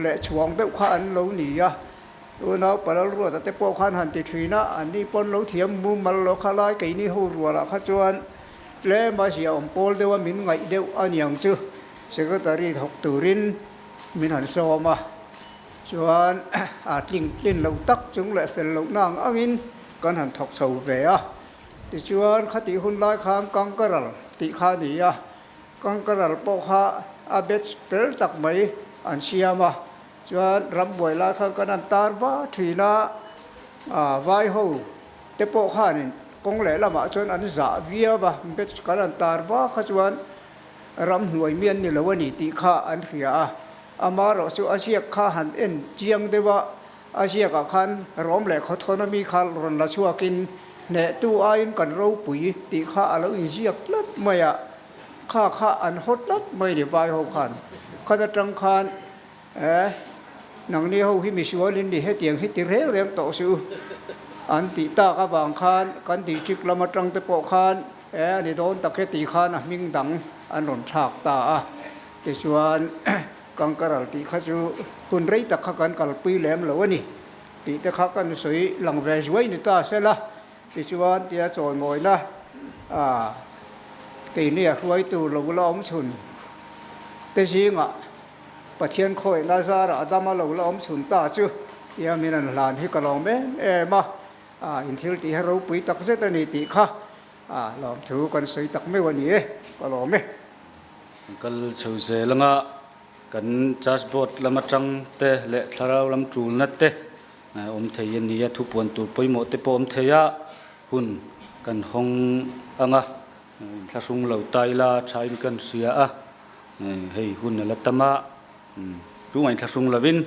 เละช่วงเต้าข้าอันเหล่านี้ตัวน้าปลาลัวแต่พวกข้าหันติดฟีนะอันนี้ปนเหล่าเทียมมุมมันเหล่าข้าไล่ไก่นี่หูรัวละข้าจวนเล่มาเสียอมโพลเดียวมินไงเดียวอันยังชื่อเสกตารีถกตูรินมินหันโซมาจวนจริงลิ้นเหล่าตักจุงเละเป็นเหล่านางอังินกันหันถกเสาเวียติจวนคติหุ่นไล่ข้ามกังกระลติข้านี่กังกระลปอกาอาเบสเปลตักไม่อันเชียมาจวนรำบวยลาข้ากันตาร์บ้าทีน่าไว้หูเตปอกานี่กงเล่ละมาจวนอันจ่าเวียบะเบสกันตาร์บ้าข้าจวนรำหน่วยเมียนนี่ละวันนี้ติข้าอันเสียอามาเราสู่อาเซียข้าหันเอ็นเจียงเดวะอาเซียกับขันร้อมแหลกเขาทนมีขันรนละชัวกินเนตู้อายินกันเราปุ๋ยติข้าเราอินเซียกลัดไม่ข้าอันฮดลัดไม่ได้ไปหกขันข้าจะจังขันหนังนี้เขาที่มีชัวลินดีให้เตียงให้ติเรียงต่อสู้อันติตากับบางขันกันติจิกละมาจังตะโปขันนี่โดนตะเคียนตีขันมิ่งดังอันหล่นฉากตาแต่ชวนกังกระติข้าจูคุณไรตะขักันกัลปีแหลมเหล่านี้ติตะขักันสวยหลังเวชไว้ในตาเสละติชวนเตียจอยมอยนะตีเนี่ยรวยตู่หลงล้อมชุนแต่ชิงประเทศคอยนาซาระดามาหลงล้อมชุนตาจูเตียมีนันหลานที่กลองเมมาอินทิลตีให้เราปุยตักเสตนิติค่ะลองถือกันสวยตักไม่วันนี้ก็ลองไหมกัลเชวเซลังกันจัสบอดลำจังเตะเละทาราวลำจูนัดเตะเทียนนี้ทุกวันตัวไปหมดเตปเทียหุ่นกันห้องถ้าส่งเหล่าไตลาใช้กันเสียให้หุ่นละตมะรู้ไหมถ้าส่งละวิน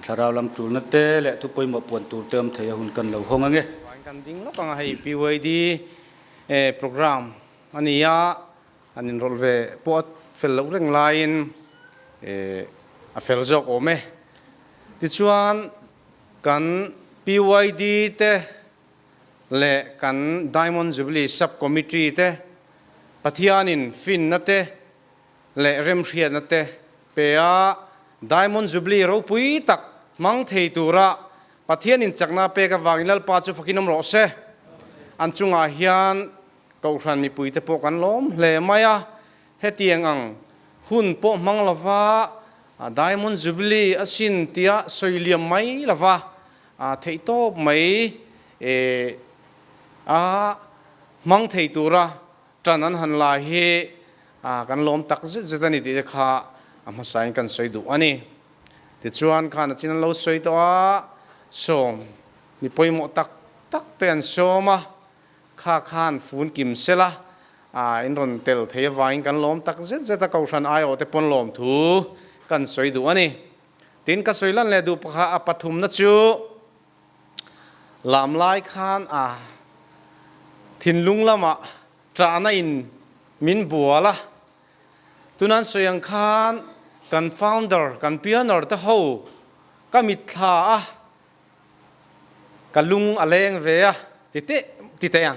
ทาราวลำจูนัดเตะเละทุกไปหมดปวนตัวเติมเทียหุ่นกันเหล่าห้องไงกันจริงแล้วก็ให้ปีไว้ดีโปรแกรมอันนี้อันนี้รอลเวปอดเฟลล์เร่งไลน์เฟลล์จอกโอเมที่ชวนกันปีไว้ดีเตเละกัน Diamond Jubilee Subcommittee เตปฏิญาณินฟินนัตเตเละเริ่มเชียนัตเตเปีย Diamond Jubilee เราปุยตักมังเทตุระปฏิญาณินจากนาเปกับวางิลปาจูฟกินน้ำรอเซอันจุงอาเฮียนเกาครันมีปุยเตปกันล้มเละไม่เฮตียงอังหุ่นปกมังลาวา Diamond Jubilee อสินเตียสวยเลี่ยมไม่ลาวาเทโตไม่มังเทตุระจันนันหันลาเฮกันล้มตักจิตนิติเข้ามาใส่กันสวยดูอันนี้ติดชวนข้านัจินเราสวยตัวส่งมีปอยหมตักเตียนโซมาข้าขานฟูนกิมเสละอินรอนเตลเทียวายกันล้มตักจิตเก้าชันไอโอเตปนล้มถูกันสวยดูอันนี้ตินก็สวยลั่นเลยดูพระปฐุมนัจูลำลายขานทินลุงละมาจานาอินมินบัวละตุนันสยังขานกัน founder กันพิอนอร์ตะฮูก็มิทากันลุงอะไรเองเรียติเตยัง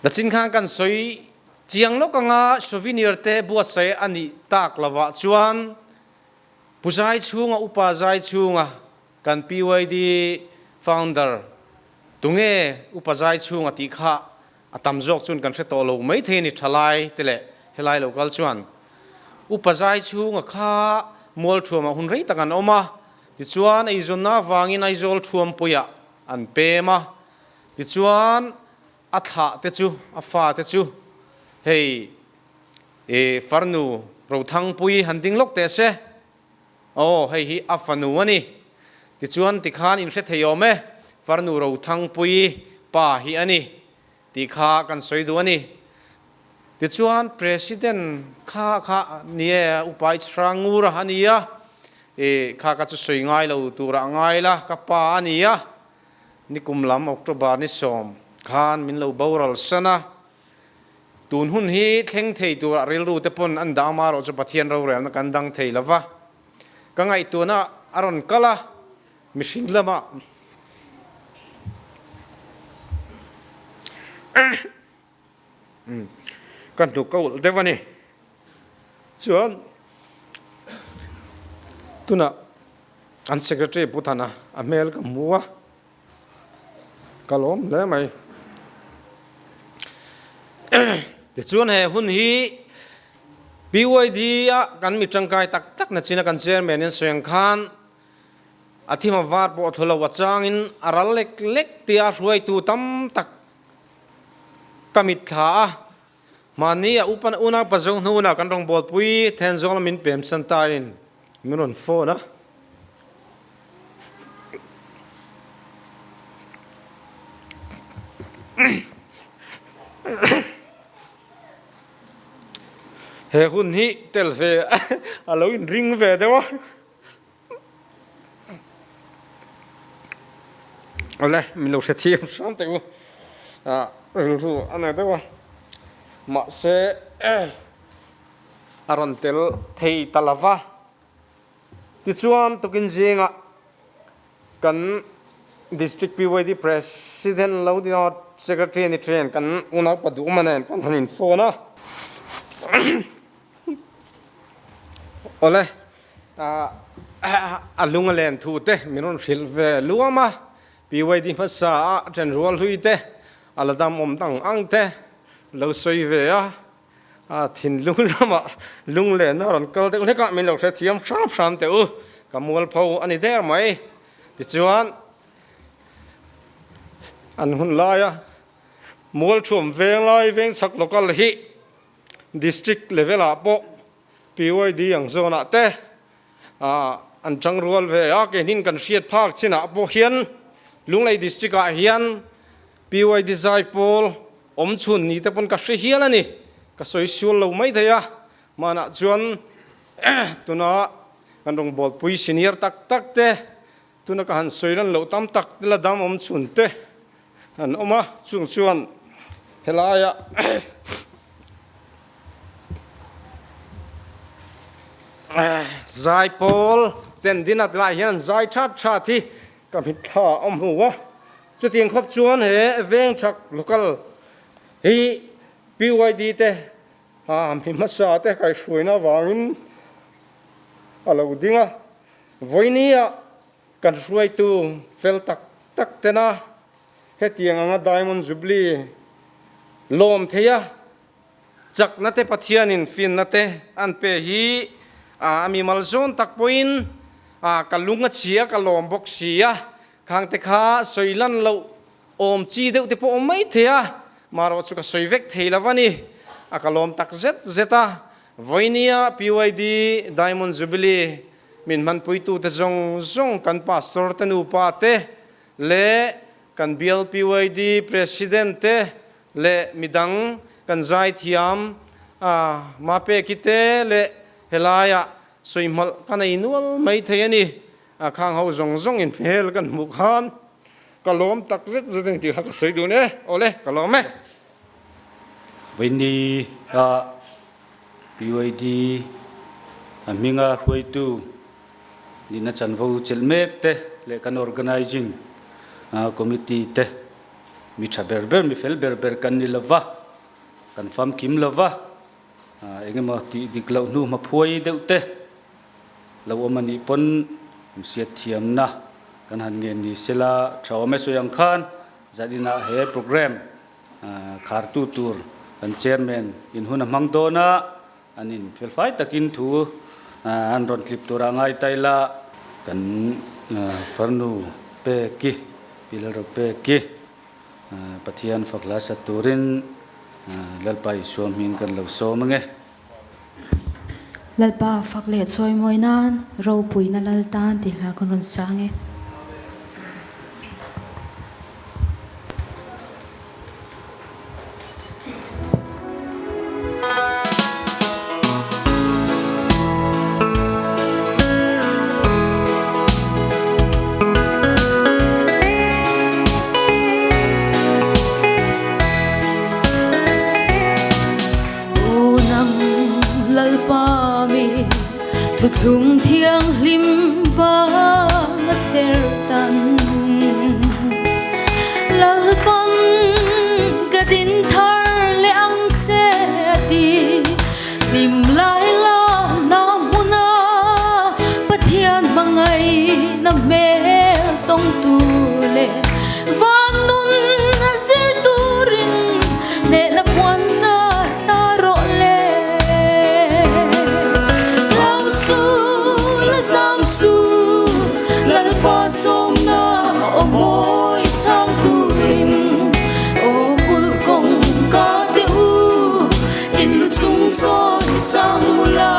ดัชนินขานกันสวยเจียงนกงาโซวินีร์เตบัวเซอันนี้ตากละวะชวนผู้ชายชูงอุปชายชูงกันปีไว้ดี founder ตุงอุปจัยชูงติข้าตำจอกจุนกันเสตโลไม่เทนิทลายเตเลเฮลายโลกัลชวน upazai chu nga kha mol thuam hun rei takan oma ti chuan ei zonna wangin ai zol thuam puya an pema ti chuan a tha te chu a fa te chu hei farnu ro thang pui han ding lok te se hei hi a fanu ani ti chuan ti khan in hre theyome farnu ro thang pui pa hi ani ti kha kan soidu ani ti chuan president kha nie upai strangura ania kha ka chu soi ngai lo tura ngai la ka pa ania ni kumlam october ni som khan min lo boral sana tun hun hi thleng thei tura ril ru te pon an da ma ro chu pathian ro rel na kan dang thei lova ka ngai tu na aron kala mishing lama kan tu kau devani chuan tuna an secretary putana amel ka muwa kalom le mai ti chuan he hun hi BYD a kan mi tangkai tak tak na china kan chairman in soyang khan athima var po thola wachang in aral lek lek tia ruai tu tam tak kamit tha mani a upan una pazong huna kan rong bol pui then zong min pem san ta in miron phone na he hun hi tel ve alo in ring ve dewa ole min lo se thiam sam te ru ana dewa ma se aron tel thei talava ti chuan tukin zinga kan district BYD president lo di secretary ni train kan una padu manen kan hanin phone ole alunga len thu te miron fil ve luama BYD masa general huite aladam om tang ang te lo soi ve thin lung lama lung le na ron kal te ule ka min lo se thiam sam te kamul pho ani der mai ti chuan an hun laya mol thum veng lai veng sak local hi district level a po BYD yang zona te an chang rual ve ke nin kan siat phak china po hian lunglei district a hian BYD Zaipol om chun ni te pon ka hre hial ani ka soi sul lo mai thaya mana chuan tuna kan rong bol pui senior tak tak te tuna ka han soiran lo tam tak la dam om chun te an oma chung chuan helaya Zaipol ten dinat la hian zai that thi ka mit tha om huwa chu tiang khop chuan he veng thak local hi BYD te mi masa te kai hruina wangin alo dinga voinia kan hruai tu fel tak tak tena he tiang anga diamond jubilee lom theya chak na te pathianin fin na te an pe hi ami malzon tak poin kalunga chia kalom bok sia khang te kha soilan lo om chi deuh te po mai thea maro chu ka soivek theilawani akalom tak zeta voinia BYD diamond jubilee min man puitu te zong kan pastor tanu pa te le kan BYD president te le midang kan zai thiam ma pe kite le helaya soimal kana inual mai thayani khang ho zong in phel kan mukhan kalom tak zet ti ha soi du ne ole kalom me Vini BYD aminga huitu dina chanvo chelmek te le kan organizing committee te mi chaberber mi fel berber kan ni lava kan fam kim lava engema ti diklau nu ma phuai deute lo mani pon siat thiam na kan han nge ni sela thawame soyang khan zadina he program khartu tur kan chairman in huna mangdona anin felfai takin thu an ron clip tura ngai taila kan farnu pe ki pilaro pe ki pathian fakla saturin lalpai som hin kan lo so mange lalpa fakle choi moinan ro puina laltan ti la kon sange thut lung thiang lim ba nga ser tan lal pan gadin thar le ang che ti lim lai la na muna pathian mangai na me tong tu le van nun zir tu ring ne na pwan sa ta ro le som na omoi chang turin o kul kong ka te u in lu chung chon sang mula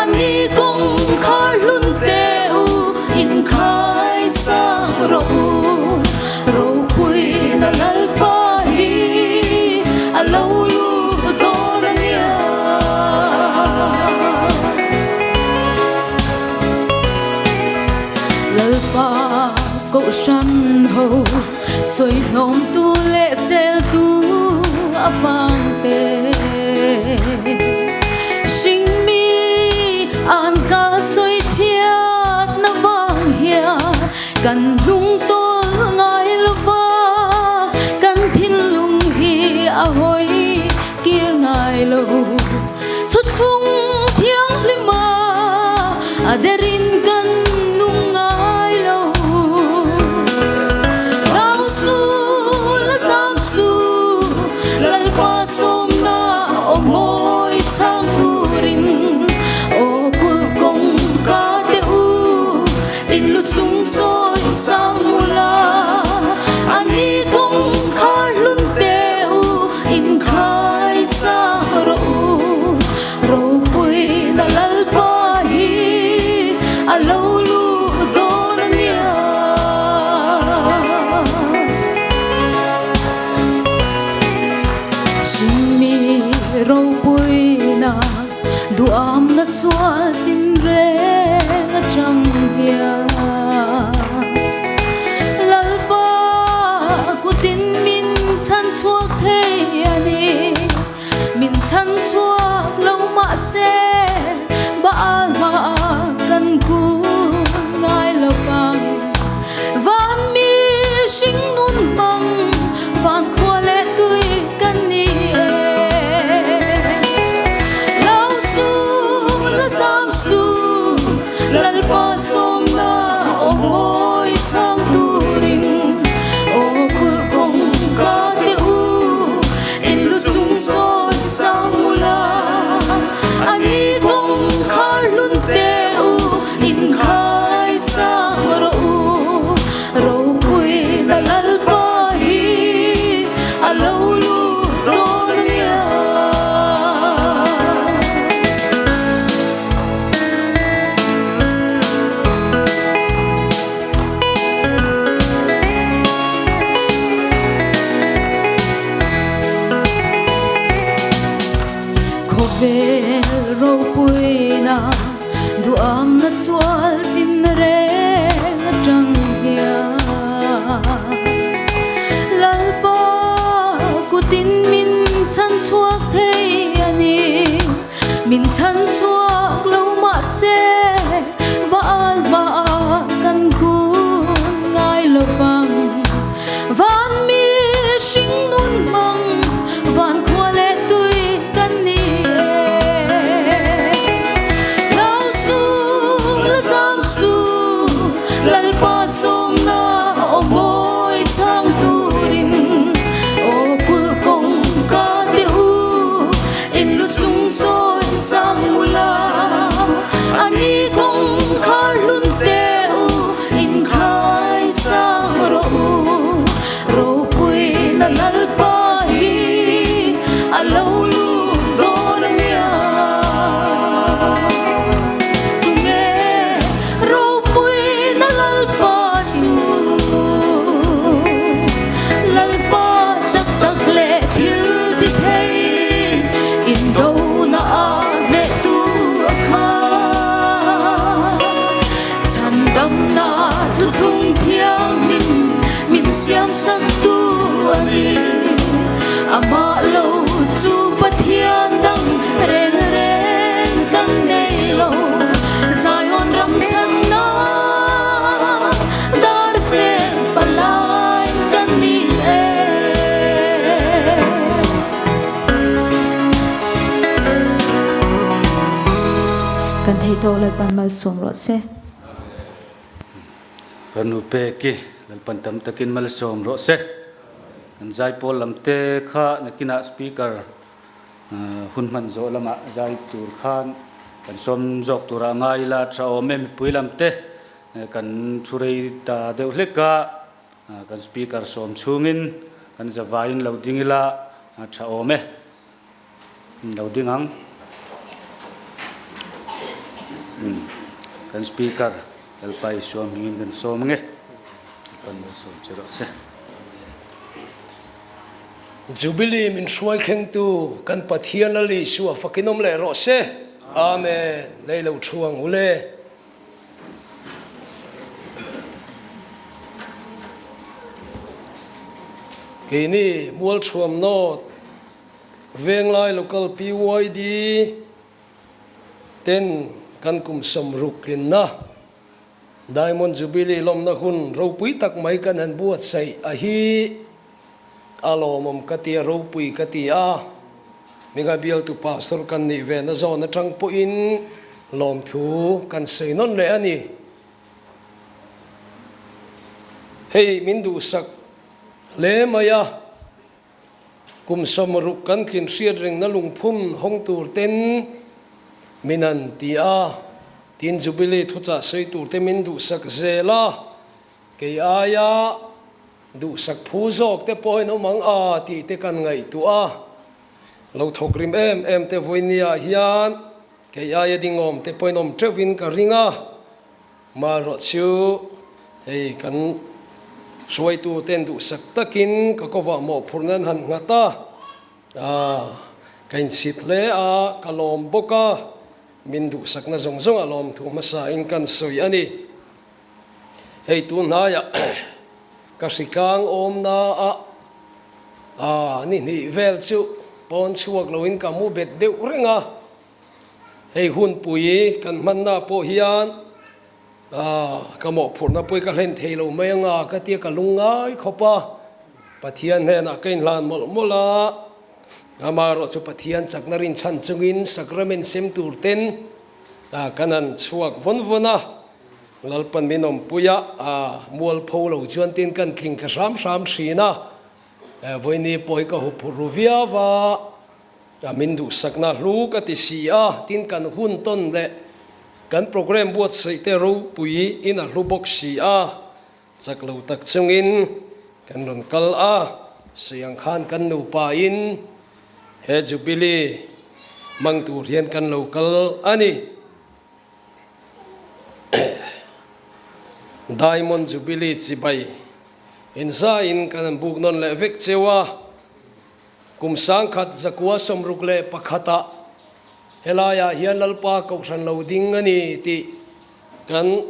ani kong khar lun te u in khai sang ro ro pui na lal pa hi alo lu do na nia lalpa ko shan ho soi nom tu le sel tu afang te sing mi an ka soi chiat na wang hia kan lung to ngai lova kan thin lung hi a hoi kir ngai lo thut lung thiang lima aderin kan duam na swal tin re na chang hia lalpa kutin min chan chuak thei ani min chan chuak lo ma se ba ma kan ku ngai lo pang van mi sing nun bang van khole tui kan ni lalpa som na omoi chang turin o kul kong ka te u in lu chung chon sang mula ani kong khar lun te u in khai sang ro ro pui na lalpa hi alo lu do nia vel ro puina duam na swal tin re na tang hia lalpa kutin min chan chuak thei ani min chan chuak lo ma se ba al ma kan ku ngai lo pang van mi sing nun mang van khole tui kan ni lalpa som na omoi chang turin o kul kong ka te u in lu chung choi kan thei to lai pan mal som ro se kan upe ki lalpan tam takin mal som ro se kan zai pol lamte kha nakina speaker hun man zo lama zai tur khan kan som jok tura ngai la tha ome mi pui lamte kan churei ta deuh hleka kan speaker som chungin kan zawain loadingila tha ome loadingang kan speaker lalpai som hingin kan som nge kan som chero se Jubilee min suai kheng tu kan pathian ali suwa fakinom le ro se amen leilo thuang ule kini mual thuam no venglai local PYD ten kan kum som rukin na Diamond Jubilee lom na hun ro pui tak mai kan an buat sai a hi alomom katia ro pui katia minga bial tu pastor kan ni ve na zona tang po in lom thu kan sei non le ani hey min du sak le maya kum som ru kan kin siat ring na lung phum hong tur ten minan tia tin Jubilee thu cha sei tur te min du sak zela ke aya du sak phu zok te poin omang a ti te kan ngai tu a lo thok rim em te voinia hian ke aya dingom te poin om trevin ka ringa ma ro chu ei kan suai tu ten du sak takin ka kowa mo phurnan han ngata kain sit le a kalom boka min du sak na zong zong alom thu masa in kan soi ani hei tu na ya kasikang om na ni vel chu pon chuak loin kamu bet deu renga hei hun pui kan man na po hian kamo phurna pui ka len theilo mayanga ka tia ka lungai khopa pathian he na kain lan mol mola amaro chu pathian chaknarin chan chungin sacrament sem turten kanan chuak vonvona lalpan minom puya mual pholo chuan tin kan thling ka ram sina voini poi ka hu puruvia wa mindu sakna lu ka ti sia tin kan hun ton le kan program buat seite ro pui in a lu box sia chaklo tak chungin kan ron kal siang khan kan nu pa in he Jubilee mang tur hian kan local ani Diamond Jubilee chibai inza in kan buk non le vek chewa kum sang khat zakwa somruk le pakhata helaya hian lalpa kausan loading ani ti kan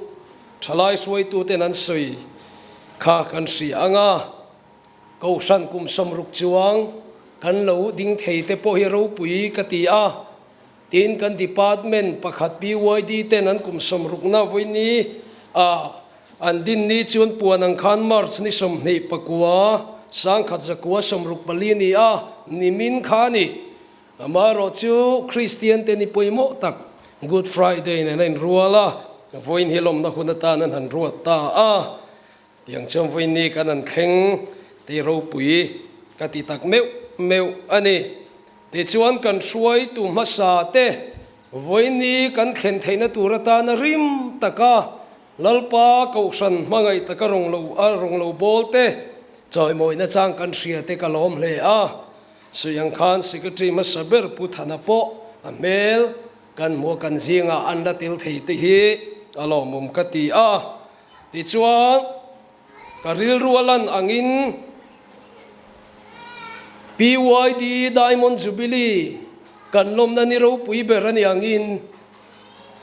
thalai suai tu te nan soi kha kan si anga kausan kum somruk chuang kan lo ding thei te po hero pui katia tin kan department pakhat BYD te nan kum somruk na voini an din ni chuan puan ang khan march ni som nei pakua sang khat zakwa somruk pali ni ni min khani amaro chu Christian te ni poimo tak Good Friday ne nen ruala voin hilom na hunata nan han ruata tiang chom voin ni kanan kheng te ro pui kati tak meu ani te chuan kan suai tu masa te voin ni kan khen theina turata na rim taka lalpa kausan mangai taka rong lo bolte choi moi na chang kan ria te kalom le suyang khan secretary masaber puthana po amel kan mo kan zinga anda til thei te hi alomum kati ti chuan karil rualan angin PYD Diamond Jubilee kan lom na ni ro pui berani angin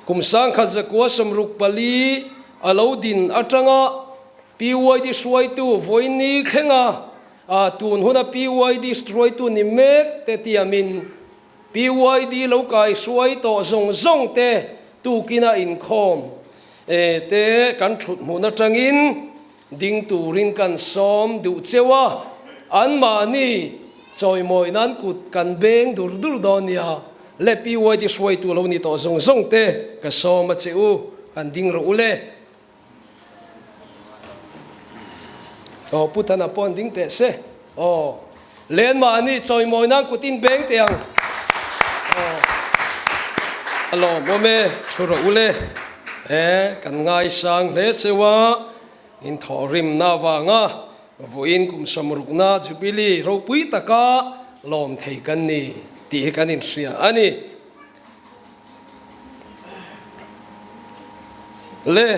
kumsang khazakwa samruk pali alodin atanga PYD suai tu voini khenga tun huna PYD suai tu ni mek te tiamin PYD lokai suai to zong te tu kina in khom te kan thut mu na tangin ding turin kan som du chewa an mani choi moi nan kut kan beng dur donia le pi wai di suai tu lo ni to zong zong te ka so ma che u an ding ro ule o putana pon ding te se o len ma ni choi moi nang kutin beng te ang alo mo me thuro ule kan ngai sang le chewa in thorim na wa nga voin kum samruk na jubili ro pui taka lom thei kan ni ti kan in sia ani le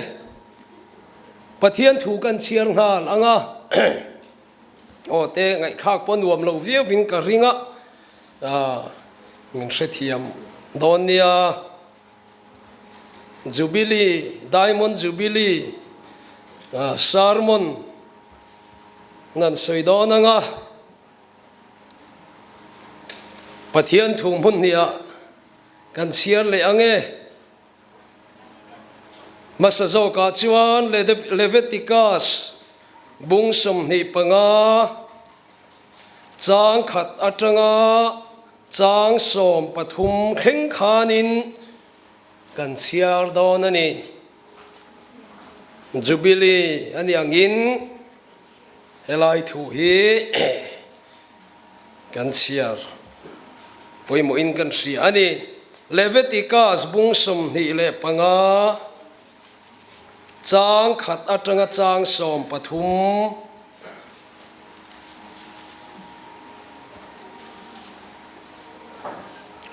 pathian thu kan chiar hal anga o te ngai khak pon nuam lo viau vin ka ringa min sethiam donia jubilee diamond jubilee sermon ngan soidon anga pathian thung mun nia kan chiar le ange masazo ka chuan leviticus bungsom ni panga chang khat atanga chang som pathum kheng khanin kan chiar don ani jubilee ani angin helai thu hi kan chiar poimo in kan si ani leviticus bungsom ni le panga chang khat atanga chang som pathum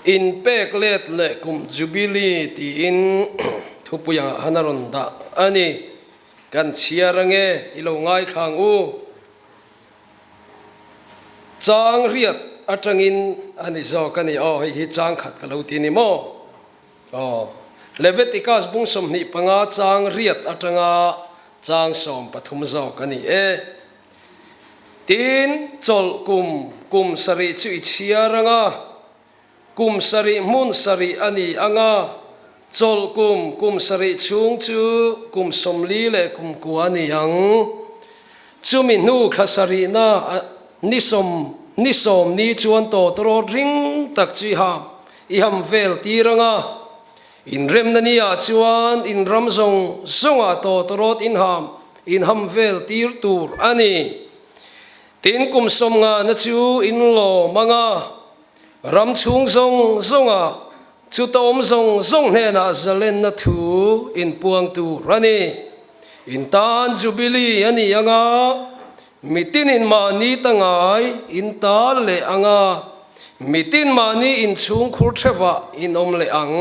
in pek let le kum jubilee ti in thupuya hanaron da ani kan chiarange ilo ngai khang u chang riat atangin ani zo kani o hi chang khat ka lo ti ni mo o leviticus bungsom ni panga chang riat atanga chang som pathum zo kani tin chol kum sari chu chiaranga kum sari mun sari ani anga chol kum sari chung chu kum somli le kum kuani yang chumi nu khasari na nisom ni chuan to tro ring tak chi ha I ham vel tiranga in rem na nia chuan in ram zong zonga to trot in ham vel tir tur ani tin kum som nga na chu in lo manga ram chung zong zonga chu tom zong ne na zalen na thu in puang tu rani in tan jubilee ani anga mitin in mani tangai in ta le anga mitin mani in chung khur theva in om le ang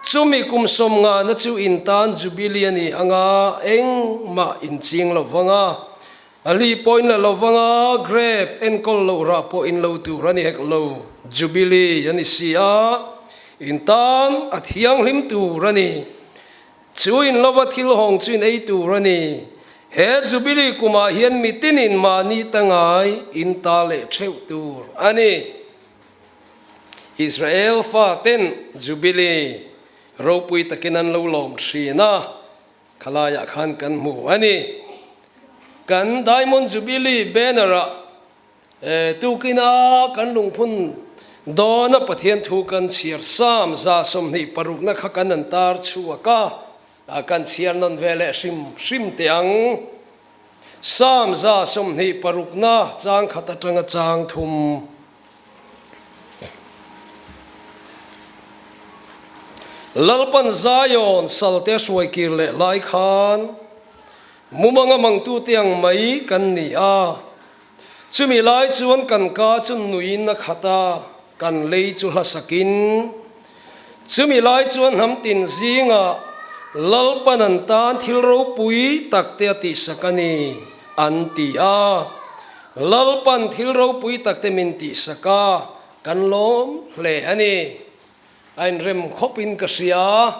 chumi kum som nga na chu in tan jubilee ani anga eng ma in ching lo wanga ali point la lo wanga grab en kol lo ra po in lo tu rani hek lo jubilee yani sia in tan athiang lim tu rani chu in lova thil hong chu in ei tu rani he jubilee kuma hian mitin in mani tangai in ta le theu tur ani Israel fa ten jubilee ropui takinan lo lom thina khalaya khan kan mu ani kan diamond jubilee banner tukina kan lungphun dona pathian thu kan chiar sam za som ni paruk na khakan an tar chuaka kan chiar non vele sim teang sam za som ni paruk na chang khata tanga chang thum lalpan zayon salte suai kirle lai khan mumanga mangtu tiang mai kan ni a chumi lai chuan kan ka chun nuin na khata kan lei chu hasakin chumi lai chuan ham tin zinga lalpan an tan thil ro pui takte ti sakani anti a lalpan thil ro pui takte min ti saka kan lom hle ani ein rem khopin ka sia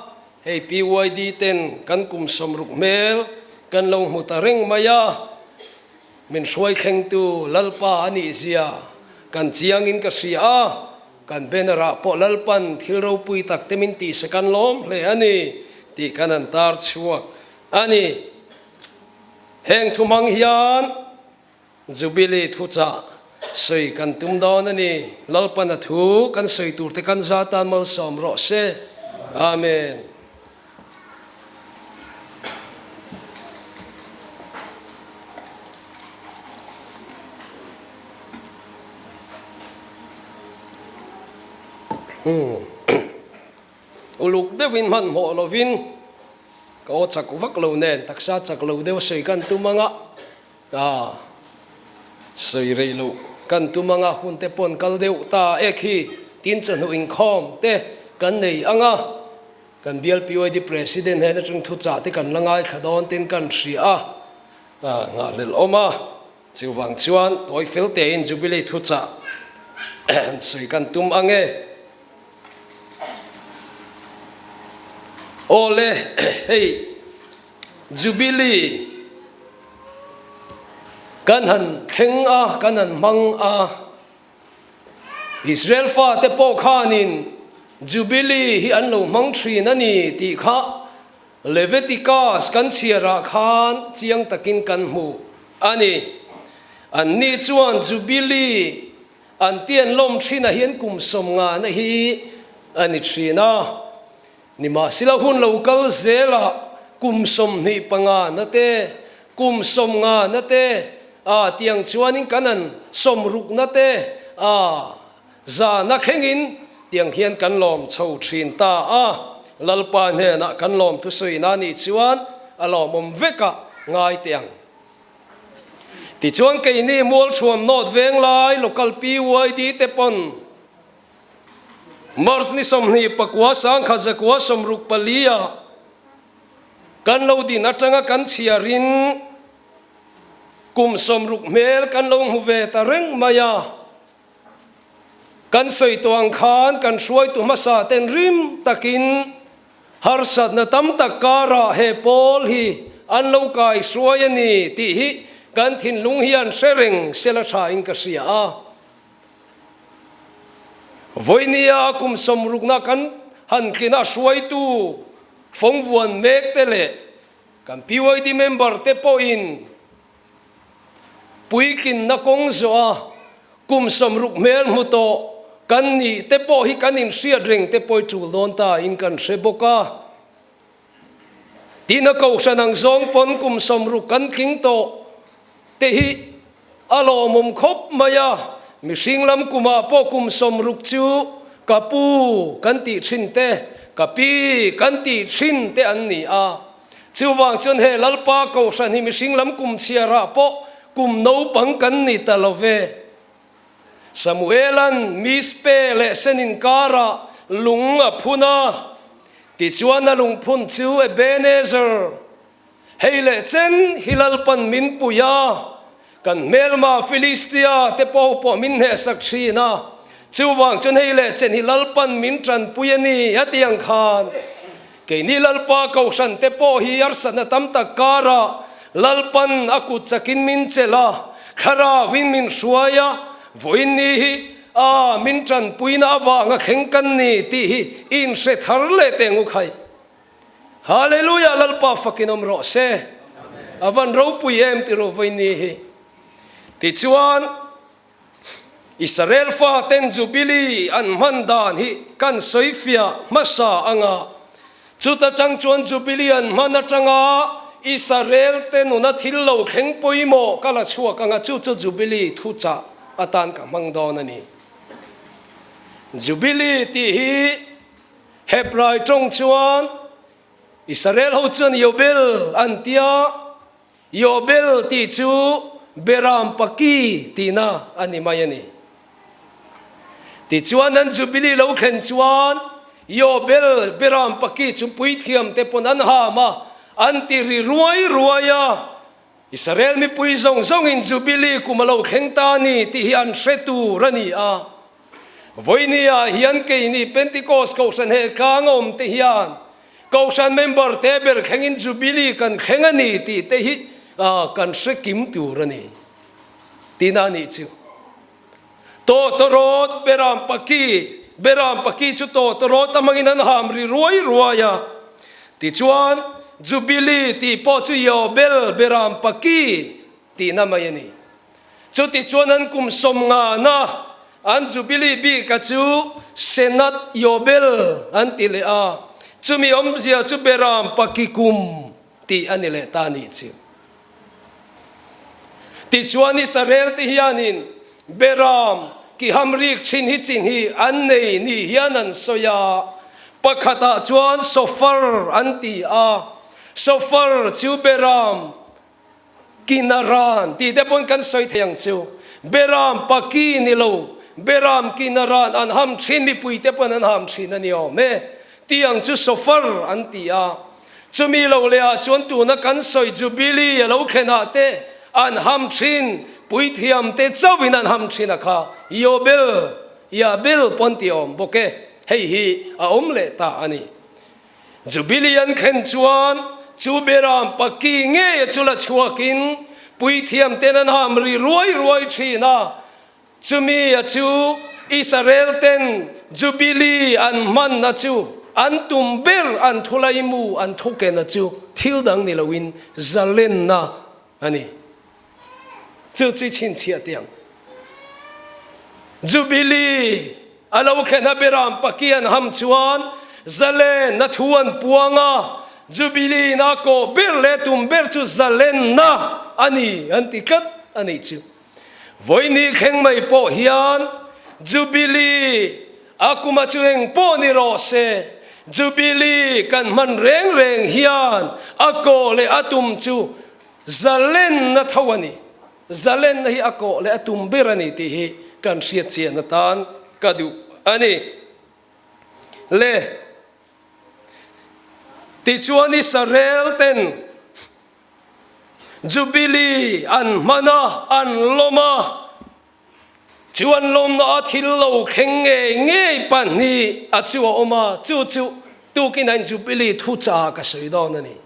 hei PYD ten kan kum somruk mel kan lo mutareng maya min suai kheng tu lalpa ani zia kan chiangin ka sia kan benara po lalpan thilro pui tak temin ti sakan lom le ani ti kanan tar chuak ani heng thumang hian jubilee thucha soi kan tum dawn ani lalpan a thu kan soi tur te kan za tan mal som ro se amen uluk devin man mo lovin ko chak vak lo nen taksa chak lo dew soi kan tumanga soi rei lo kan tumanga hun te pon kal deuh ta ekhi tin chan hu in khom te kan nei anga kan BLPOD president he na chung thu cha te kan langai khadon tin kan ria nga lel oma chiwang chuan toy fel te in jubilee thu cha soi kan tum ange ole hey jubilee kan han kheng a kan han mang a Israel fa te po khanin jubilee hi an lo mang thri na ni ti kha Leviticus kan chiara khan chiang takin kan mu ani an ni chuan jubilee an tian lom thina hian kum som nga na hi ani thina ni ma sila hun local zela kum som ni panga na te kum som nga na te tiang chuanin kanan som ruk na te za na khengin tiang hian kan lom chho thin ta lalpa ne na kan lom tu soi na ni chuan alom om veka ngai tiang ti chuan ke ni mol thuam not veng lai local PYD te pon mars ni som ni pakwa sang khaza kwa som ruk palia kan lo di na tanga kan chiarin kum som ruk mel kan lo huve ta reng maya kan soi tuang khan kan suai tu masa ten rim takin har sat na tam takara he pol hi an lo kai suai ani ti hi kan thin lung hian sereng sela tha in ka sia voinia kum som ruk na kan han kina suai tu phong vuan mek te le kan PYD member te po in puikin na kong zoa kum som ruk mel mu to kan ni te po hi kan in sia drink te po tu lon ta in kan seboka tina ko sanang zong pon kum som ruk kan king to te hi alo mum khop maya mi singlam kuma po kum som ruk chu kapu kan ti thin te kapi kan ti thin te an ni chuwang chon he lalpa ko san hi mi singlam kum chiara po kum no pang kan ni talove Samuelan mispe le senin kara lunga phuna ti chuan lung phun chu Ebenezer heile chen hilal pan min puya kan melma Philistia te po min he sakshina chuwang chon heile chen hilal pan min tran puyani atiang khan ke ni lalpa ko san te po hi arsan tam ta kara lalpan aku chakin min chela khara win min suaya voin ni hi min tran puina awanga khengkan ni ti hi in se tharle tengu khai hallelujah lalpa fakinom ro se avan ro puyem ti ro voin ni hi ti chuan Israel fa ten jubilee an mandan hi kan soifia masa anga chuta tang chuan jubilee an manatanga Israel te nuna thillo kheng poimo kala chua kanga chu jubilee thu cha atan ka mangdon ani jubilee ti hi hebrai trong chuan Israel ho chuan yobel antia yobel ti chu beram paki tina ani mayani ti chuan an jubilee lo khen chuan yobel beram paki chu puithiam te pon an ha ma anti ri ruaya Israel mi pui zong zong in jubilee kumalo khengtani ti hian hretu rani voinia hian ke ni Pentecost ko san he kangom te hian ko san member teber khengin jubilee kan khengani ti te hi kan hrekim tu rani tinani chu to torot beram paki chu to torot amangin an hamri ruaya ti chuan jubilee ti po chu yobel beram paki ti namayani chu ti chuan an kum som nga na an jubilee bi ka chu senat yobel an ti le a chu mi om zia chu beram pakikum ti ani le ta ni chi ti chuan Israel ti hianin beram ki hamrik thin hi chin hi an nei ni hian an soya pakhata chuan sofar an ti a sofar chu beram kinaran ti te pon kan soi theng chu beram paki ni lo beram kinaran an ham thin mi pui te pon an ham thin ani o me tiang chu sofar an ti a chumi lo le a chuan tu na kan soi jubilee lo khena te an ham thin pui thiam te chawin an ham thin a kha yobel ya bel pon ti om boke hei hi a om le ta ani jubilee an khen chuan chu beram paki nge chula chuakin pui thiam ten an ham ri ruai thina chumi a chu Israel ten jubilee an man na chu an tumber an thulai mu an thoke na chu thil dang ni lowin zalen na ani chu chi chin chia tiang jubilee alo khena beram paki an ham chuan zalen na thuan puanga jubilee na ko ber le tumber chu zalen na ani antikat ani chu voini kheng mai po hian jubilee akuma chueng po ni ro se jubilee kan man reng hian ako le atum chu zalen na thawani zalen na hi ako le atum berani ti hi kan hriat chian na tan kadu ani le ti chuan Israel ten jubilee an mana an loma chuan lom na thil lo kheng nge pan ni a chu oma chu tu kin an jubilee thu cha ka sei don ani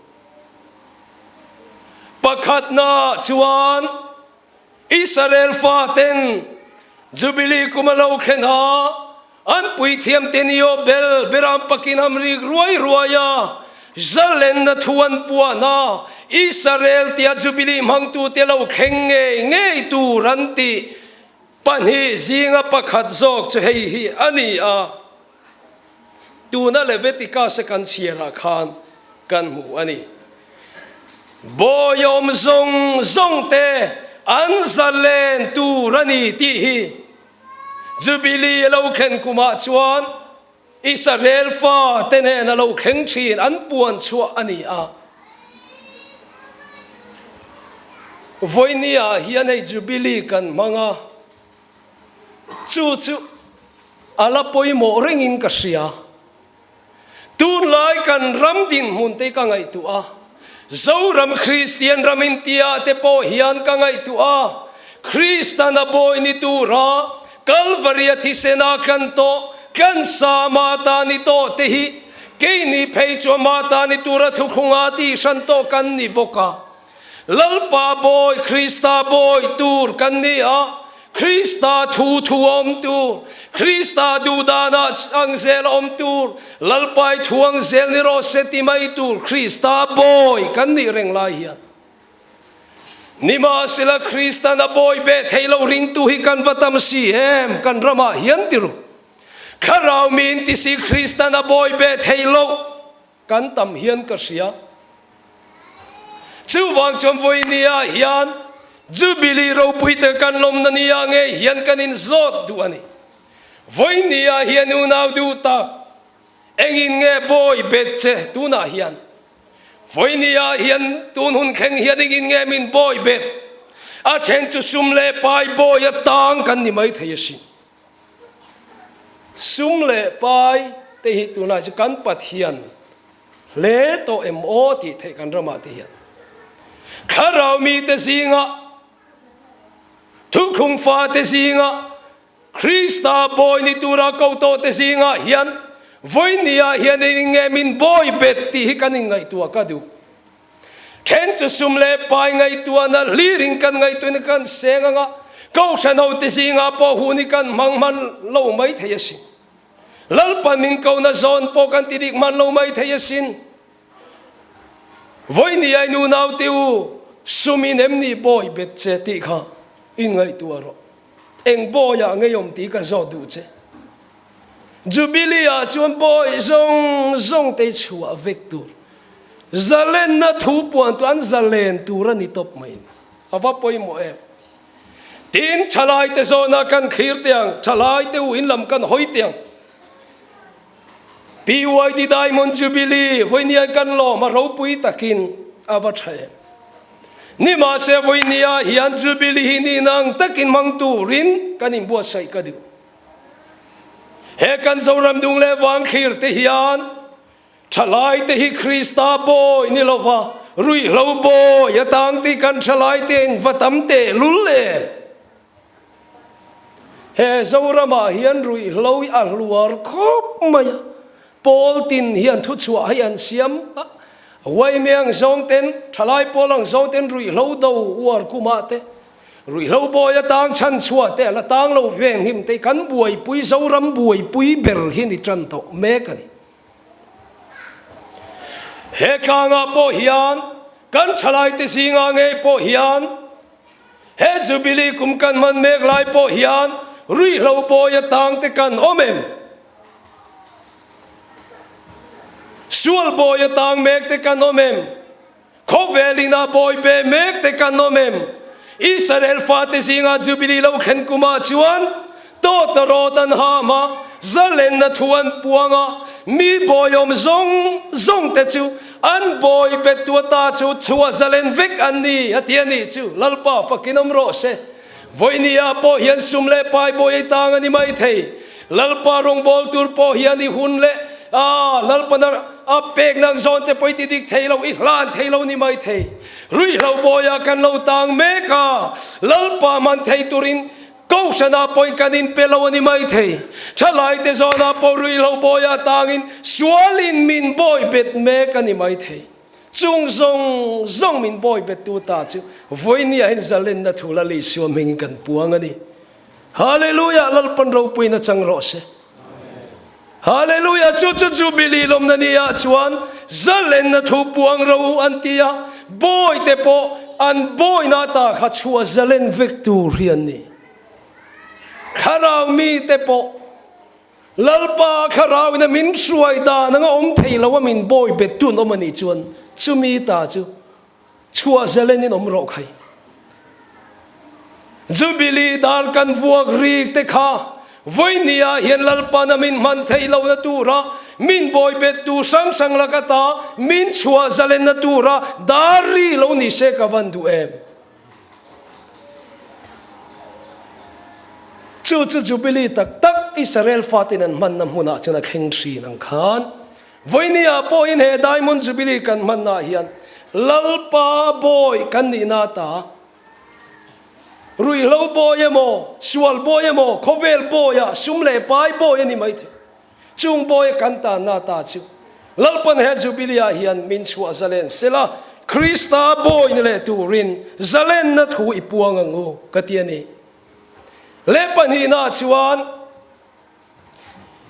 pakhat na chuan Israel fa ten jubilee kumalo khena an pui thiam ten yo bel beram pakin amrik ruaya zalen na thuan puana Israel tia jubilee mang tu te lo kheng nge tu ranti pani zinga pakhat zok chu hei hi ani a tu na levitica second sierra khan kan mu ani boyom zong te an zalen tu rani ti hi jubilee lo khen kuma chuan Israel fa tene na lo kheng thin an puan chua ani a voinia hian ei jubilee kan manga chu ala poimo ringin ka sia tun lai kan ram din mun te ka ngai tu a zoram Christian ramintia te po hian ka ngai tu a Christana boy ni tu ra Calvary thi sena kan to kan sa mata ni to te hi ke ni phei chu mata ni tu ra thu khunga ti san to kan ni boka lalpa boy Christa boy tur kan ni a Krista thu om tu Krista du dana ang zel om tu lalpai thuang zel ni ro seti mai tu Krista boy kan ni reng lai hian nima sila Krista na boy be thailo ring tu hi kan vatam si hem kan rama hian tiru kharau min ti si Krista na boy be thailo kan tam hian ka sia chu wang chom voi nia hian jubilee ro puite kan lom na niya nge hian kanin zot du ani voinia hian unaw du ta engin nge boy betche tu na hian voinia hian tun hun kheng hian engin nge min boy bet a then chu sumle pai boy a tang kan ni mai theisin sumle pai te hi tu na chu kan pathian le to mo ti the kan rama ti hian kharau mi te singa thu khung fa te singa Krista boy ni tura ko to te singa hian voinia hian nge min boy bet ti hi kan ngai tu ka du then chu sumle pai ngai tu na liring kan ngai tu ni kan senga ko sanho te singa po hu ni kan mangman lo mai theyasin lalpa min ko na zon po kan ti dik man lo mai theyasin voinia nu nau tiu sumin emni boy bet che ti kha in ngai tuaro eng boya ngai om ti ka zo du che jubilee a chuan boy zong te chua vector zalen na thu puan tu an zalen tura ni top mai ava poi mo em tin thalai te zo na kan khir tiang thalai te u in lam kan hoi tiang BYD Diamond Jubilee voinia kan lo ma ro pui takin ava thae ni ma se voinia hian Jubilee ni nang takin mang tu rin kanin bua sai ka du he kan zoram dung le wang khir te hian thalai te hi Krista boy ni lova rui lo boy ya tang ti kan thalai ten vatam te lul le he zorama hian rui lo a luar khop maya Paul tin hian thu chua hian siam wai meang zong ten thalai polang zong ten rui lo do war kumate rui lo boy tang chan chua te la tang lo veng him te kan buai pui zoram buai pui ber hin i tran to me kani he kanga po hian kan thalai te singa nge po hian he Jubilee kum kan man mek lai po hian rui lo boy tang te kan omem Sual boy tang mek te kanomem, Kovelina boy be mek te kanomem, Israel fate singa Jubilee lo khen kuma chuan, to rotan hama, zalen na tuan puanga, mi boyom zong te chu, an boy betuata chu chua zalen vek ani atiani chu, lalpa fakinom rose, voinia po hian sumle pai boy tang ani mai thei, lalpa rong bol tur po hian I hunle, lalpa a pek nang zon che poi ti dik thelo I hlan thelo ni mai thei rui lo boya kan lo tang meka lalpa man thei turin ko sana poi kanin pelo ni mai thei chalai te zona po rui lo boya tangin swalin min boy bet meka ni mai thei chung zong min boy bet tu ta chu voinia hin zalen na thula li sio ming kan puang ani hallelujah lalpan ro pui na chang ro se Hallelujah, chu Jubilee lom na niya chuan zalen na thu puang ro antia boy te po an boy na ta kha chua zalen victorian ni kharau mi te po lalpa kharau na min suai da na om thei lo min boy betun omani chuan chumi ta chu chua zalen in om ro khai Jubilee dar kan vuak rik te kha voinia hian lalpa na min man thei lo na tura min boy bet tu sang lakata min chua zalen na tura dari lo ni se ka van du em chu Jubilee tak Israel fatinan man na huna chana kheng thri nang khan voinia po in he Diamond Jubilee kan man na hian lalpa boy kan ni na ta rui lo boy mo sual boy mo kovel boya sumle pai boy ni mai the chung boy kanta na ta chu lalpan he Jubilee hian min chua zalen sela Krista boy ni le turin zalen na thu ipuang ango katiani lepan hi na chuan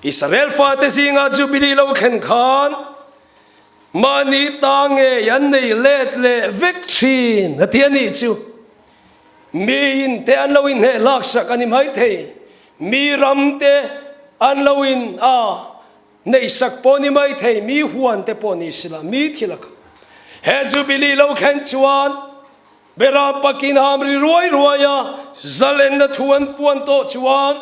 Israel fate singa Jubilee lo khen khan mani tange yan nei let le victory katiani chu mi in te an loin he laksa kani mai thei mi ram te an loin nei sak po ni mai thei mi huan te po ni sila mi thilak he Jubilee lo khen chuan bera pakin hamri ruaya zalen na thuan puan to chuan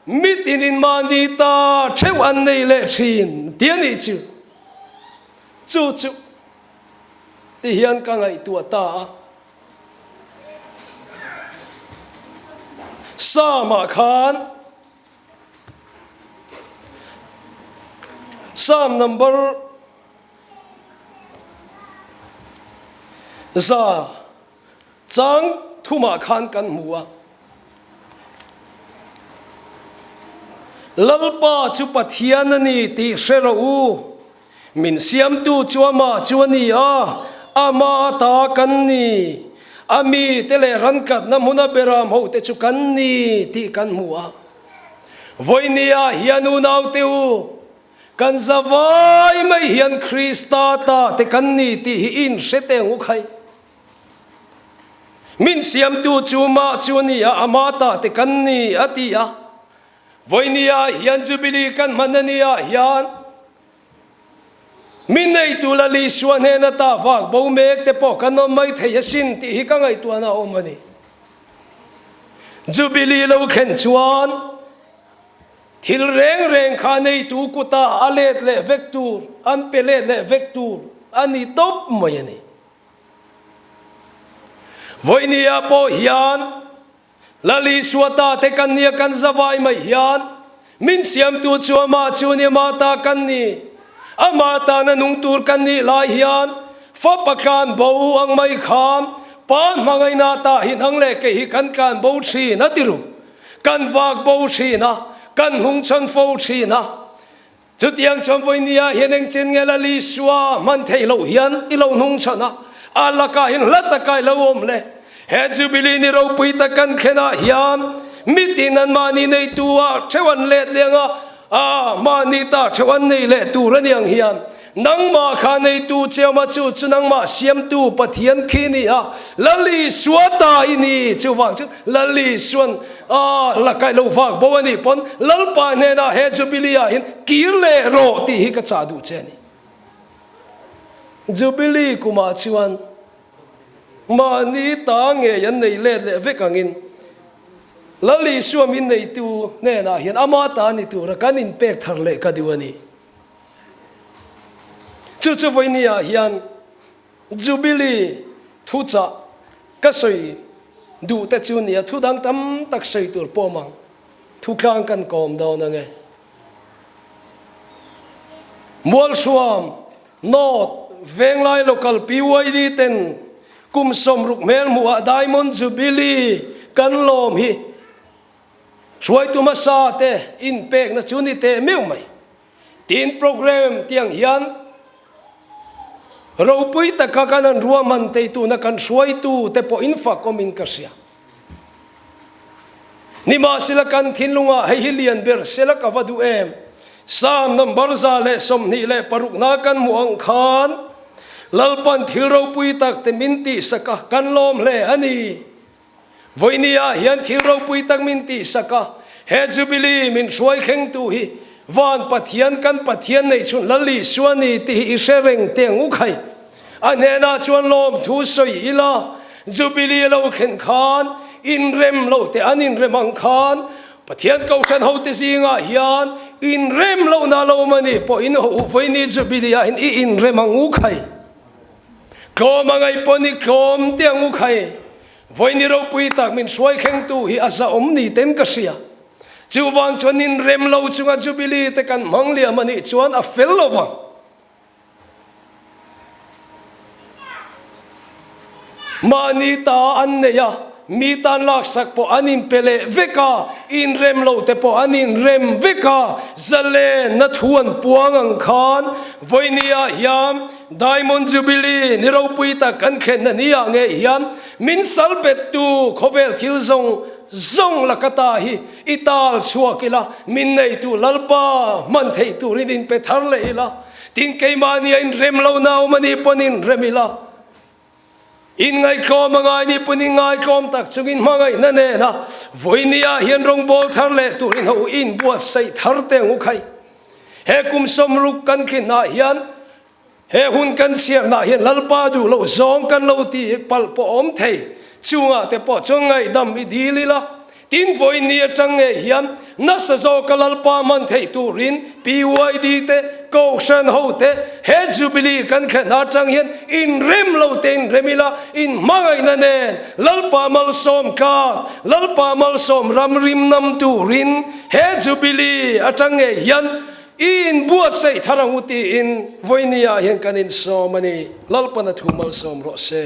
mit in mani ta theu an nei le thin tiani chu ti hian ka ngai tu ta Sama Khan Psalm number za chang thuma khan kan mua lalpa chu pathian ani ti shero u min siam tu chuama chuani ama ta kan ni ami tele rankat na muna beram ho te chu kan ni ti kan mua voinia hianu nau teu kan zawai mai hian Krista ta te kan ni ti hi in sete ngu khai min siam tu chuma chunia amata te kanni atia voinia hian jubilee kan manania hian min nei tu la li suan he na ta wak bo mek te po kanom mai thei sin ti hi ka ngai tu na omani jubilee lo khen chuan thil reng reng kha nei tu kuta alet le vector an pele le vector ani top mai ani voinia po hian lali suata te kan nia kan zawai mai hian min siam tu chuama chunia mata kan ni amata na nung tur kan ni lai hian fa pakan bo ang mai kham pan mangai na ta hin ang le ke hi kan bo thi na tiru kan wak bo thi na kan hung chon fo thi na chutiang chom voinia hianeng chen nge lali suwa man thei lo hian i lo nung chona alaka hin latakai lo om le he jubilee ni ro pui ta kan khena hian mitinan mani nei tua chewan let lenga mani ta chewan nei le tu raniang hian nang ma kha nei tu chema chu chunang ma siam tu pathian khini lali suata ini chuwang chu lali suan lakai lo wak bo ani pon lalpa ne na he jubilee hin kirle ro ti hi ka chadu cheni jubilee kuma chuan mani ta nge yan nei le le vekangin lali suamin nei tu ne na hian amata ni tu ra kanin pek thar le ka diwani chu voinia hian jubilee thu cha ka soi du ta chu nia thu dang tam tak sei tur pomang thu klang kan kom daw na nge mol suam not venglai local PYD ten kum som ruk mel muwa diamond jubilee kan lom hi suai tu masa te in pek na chuni te meu mai tin program tiang hian ro pui ta ka kanan ruaman te tu na kan suai tu te po infa komin kasia ni ma sila kan thinlunga hei hilian ber sela ka vadu em sam number za le som ni le paruk na kan muang khan lalpan thilro pui tak te minti saka kan lom le ani voinia hian thilro pui tak minti saka he jubilee min suai kheng tu hi van pathian kan pathian nei chun lali suani ti i sereng teng u khai anena chuan lom thu soi ila jubilee lo khen khan in rem lo te anin remang khan pathian kau san ho te zinga hian in rem lo na lo mani po in ho voini jubilee in remang u khai kom angai poni kom tiang u khai voini ro pui tak min suai kheng tu hi asa omni ten ka sia chuwang chuan in rem lo chunga jubilee te kan manglia mani chuan a fel lowang mani ta an neya mi tan lak sak po anin pele veka in rem lo te po anin rem veka zale na thuan puang ang khan voinia hiam diamond jubilee ni ro pui ta kan khen na nia nge hiam min salbet tu khovel thil zong lakata hi ital chuakila min nei tu lalpa man thei tu rin pe thar leila tin ke mani in rem lo naw mani ponin remila in ngai ko mangai ni punin ngai kom tak chungin mangai na ne na voinia hian rong bol thar le tu rin ho in buat sei thar te ngu khai he kum som ruk kan khin na hian he hun kan siar na hian lalpa du lo zong kan lo ti pal po om thei chunga te po chungai dam i dilila tin voinia change hian na sa zo kalalpa man thei tu rin PYD te ko san ho te he jubilee kan khana chang hian in rem lo ten remila in mangai na nen lalpa mal som ka lalpa mal som ram rim nam tu rin he jubilee atange hian in buat sei tharang uti in voinia hian kanin so mani lalpa na thu mal som ro se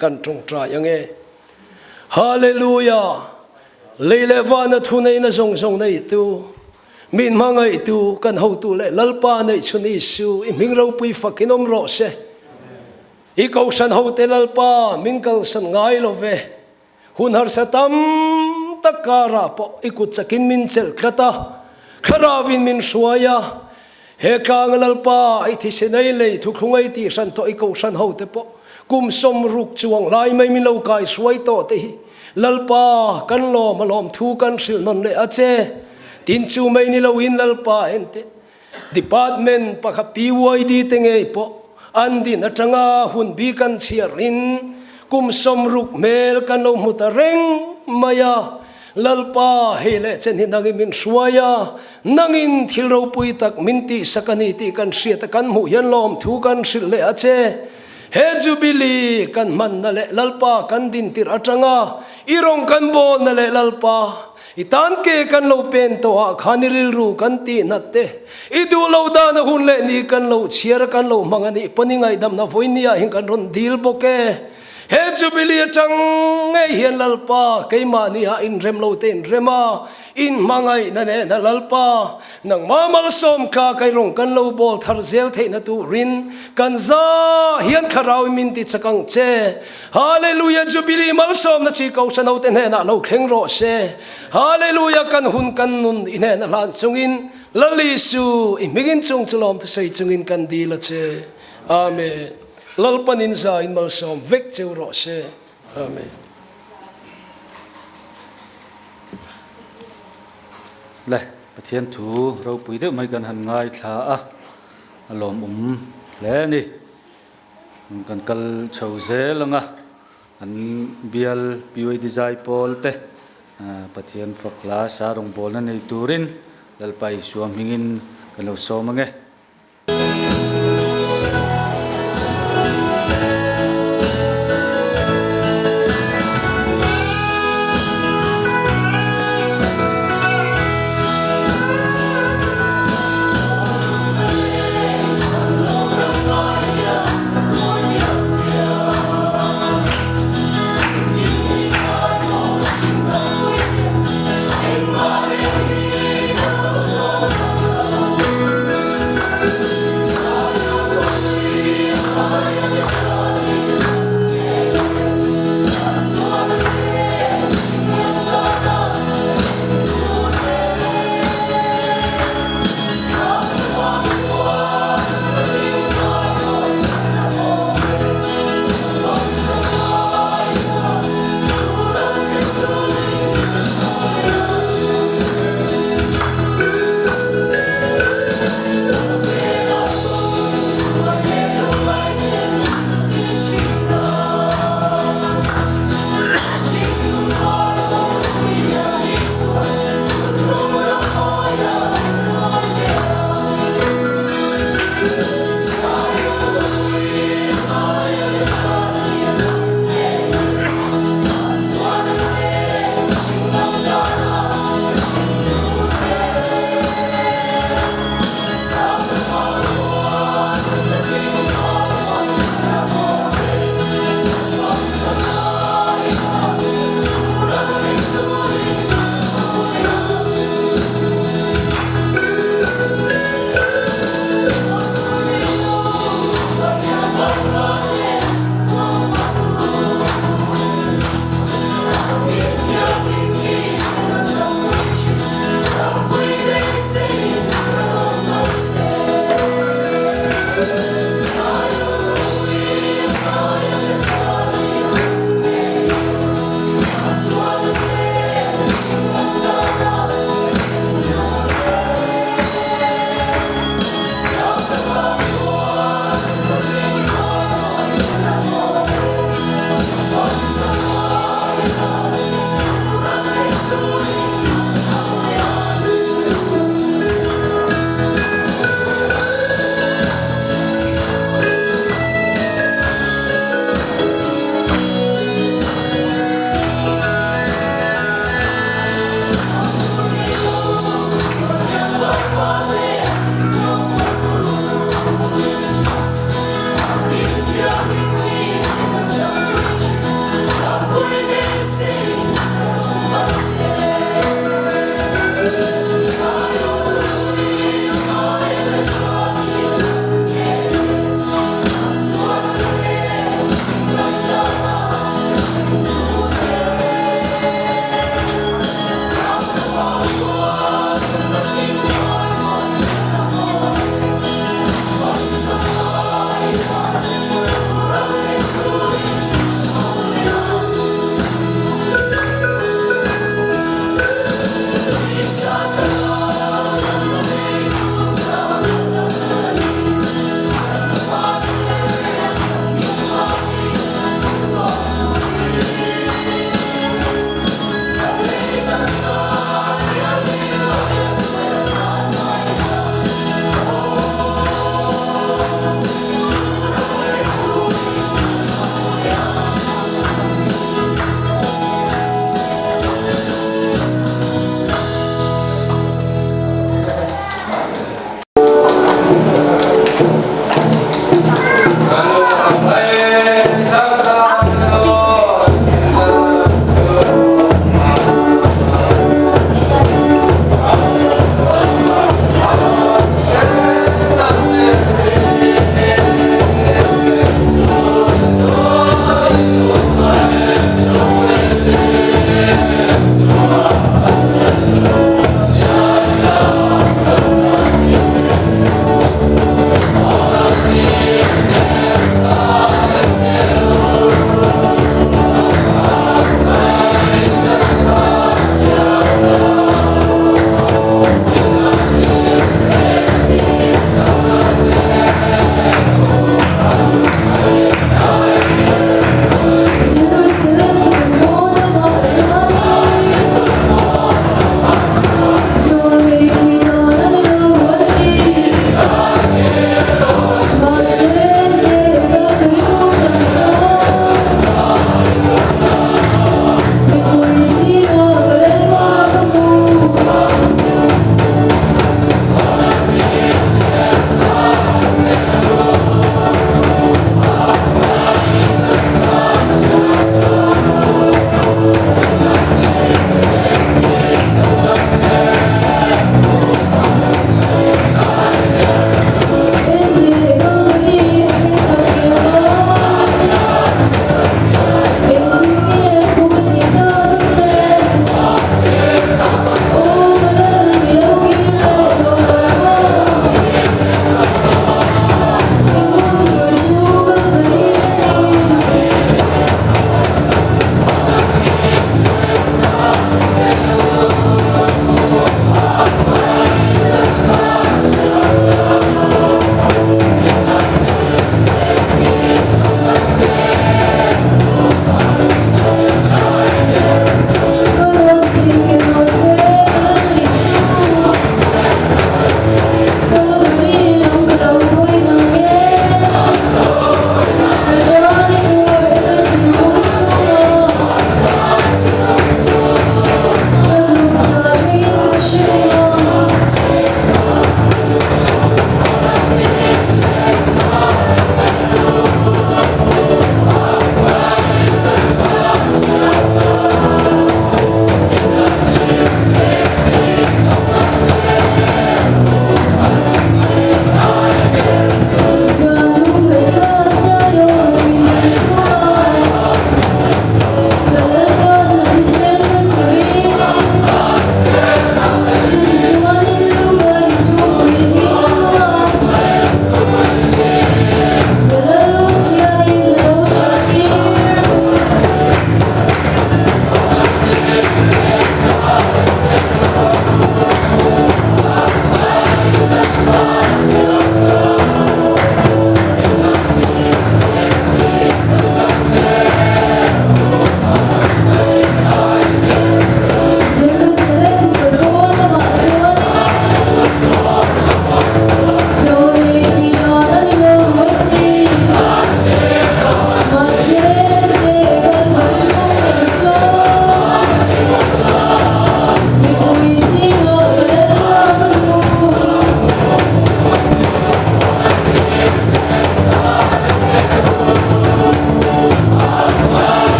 kan tung tra yange hallelujah leile vana thu nei na zong zong nei tu min mangai tu kan ho tu le lalpa nei chuni su i mingro pui fakinom ro se i ko san ho te lalpa mingkal san ngai lo ve hun har satam takara po ikut sakin min chel kata kharawin min suaya he kang lalpa i thi senai le thu khungai ti san to i ko san ho te po กุมสมรุกจวงลายไม่มีเลวกายสวยโตเตหิลลปากันโลมาลอมทูกันสิลนนเลอาเจตินจูไม่นิลวินลลปาเอ็นเตdepartment ปะขับปีวอยดีเตงเอปออันดินจังอาหุ่นบีกันเชียรินกุมสมรุกเมลกันโลมุตะเร่งมายาลลปาเฮเลเจนหินังมินสวายานังอินทิลเราปุยตักมินติสกันิติกันเสียตะกันหูยันลอมทูกันสิเลอาเจเฮจูบิลีกันมันนั่นแหละลลปากันดินติระจังอาอีรองกันโบนั่นแหละลลปาอีตานเกกันเราเป็นตัวขานิริลรูกันตีนัดเตอีดูเราดานหุ่นเล่นี่กันเราเชียร์กันเรามังอันนี้ปนิงไงดำนาฟอยนี่หิงกันรอนดีลโบเกเฮจูบิลีจังไงเฮียนลลปาเกยมานี่ฮะอินเรมเราเต้นเรมาอินมังไงนั่นเองนั่นลลปานังมามัลสมคาไกรองกันเราบอลทาร์เซลเทนตูรินกันซาเฮียนคาราวมินติจักังเจฮาเลลูยาจูบิลีมัลสมนัชีเกาชนเอาเต้นเฮน่ะเราเข่งโรเซฮาเลลูยากันหุ่นกันนุนอินเฮน่ะลานจงอินลลิสูอิมิกินจงจุลอมตุใส่จงอินกันดีละเจอาเมนลลปนินซาอินมัลสมเวกเจวโรเซอาเมนเลยประเทศถูเราปุยเดียวไม่กันหันง่ายท่าอารมณ์แล้วนี่กันกัลชาวเซลงอันเบียลพิวดีใจพอลเตประเทศฝักลาสารองบอลนั่นในตูรินแล้วไปสวมหิงินกันเราซ้อมไง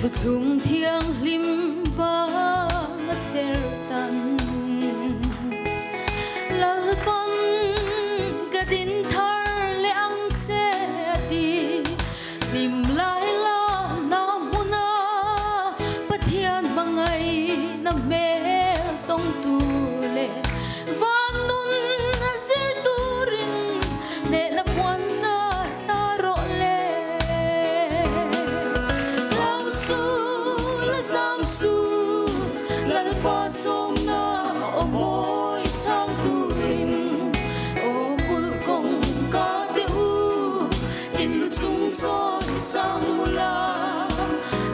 thực lung thiêng lim ba nga ser tan lal pan gadin thar le ang che ti lim lai la na muna pathian mangai na me tong tu le vanun zir tu ring ne na puan sa ta ro le lao su la zam su lal pa som na o moi chang tu ring o bul kong ka te u in lu chung chon sang mula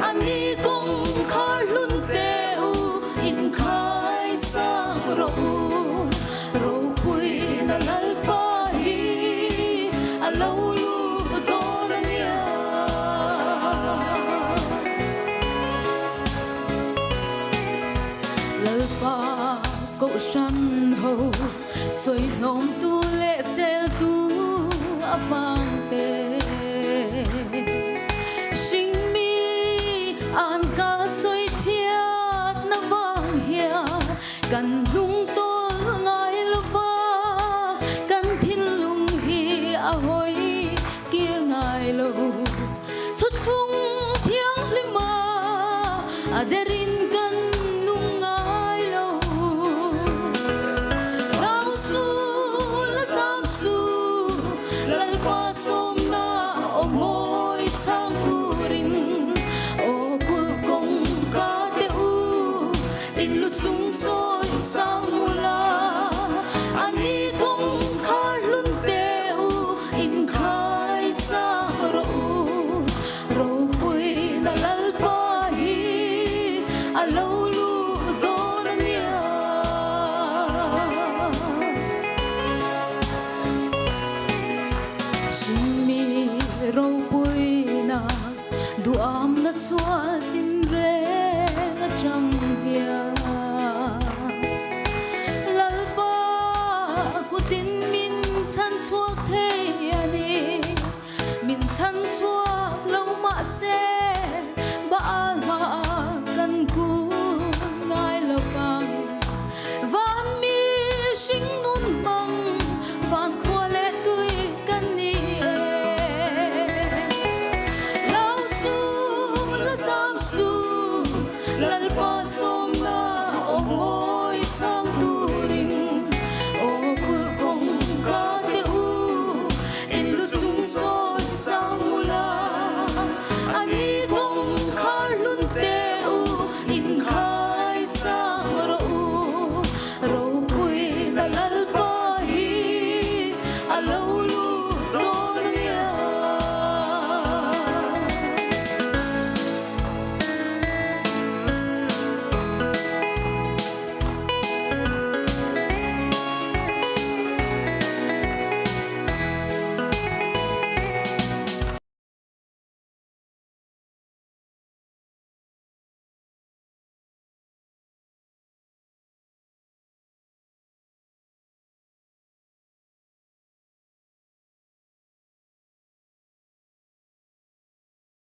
ani kong khar lun te u in khai sang ro ro pui na lal pa hi a lo lu do na nia lal pa ko shan ho soi nom tu le sel tu apang te sing mi an ka soi chiat na wang hia kan lung to ngai lova kan thin lung hi a hoi kir ngai lo thu thung thiang lima aderin kan nung ngai lo rau su la sam su lal pa som na o moi chang tu ring o kul kong ka te u in lu chung choi sang mula ani kong khar lun te u in khai sang ro ro pui na lal pa hi a lo lu do na nia mi ro pui na du am na swal tin re na chang hia lal ba ku tin min chan chuak the ani min chan chuak lo ma se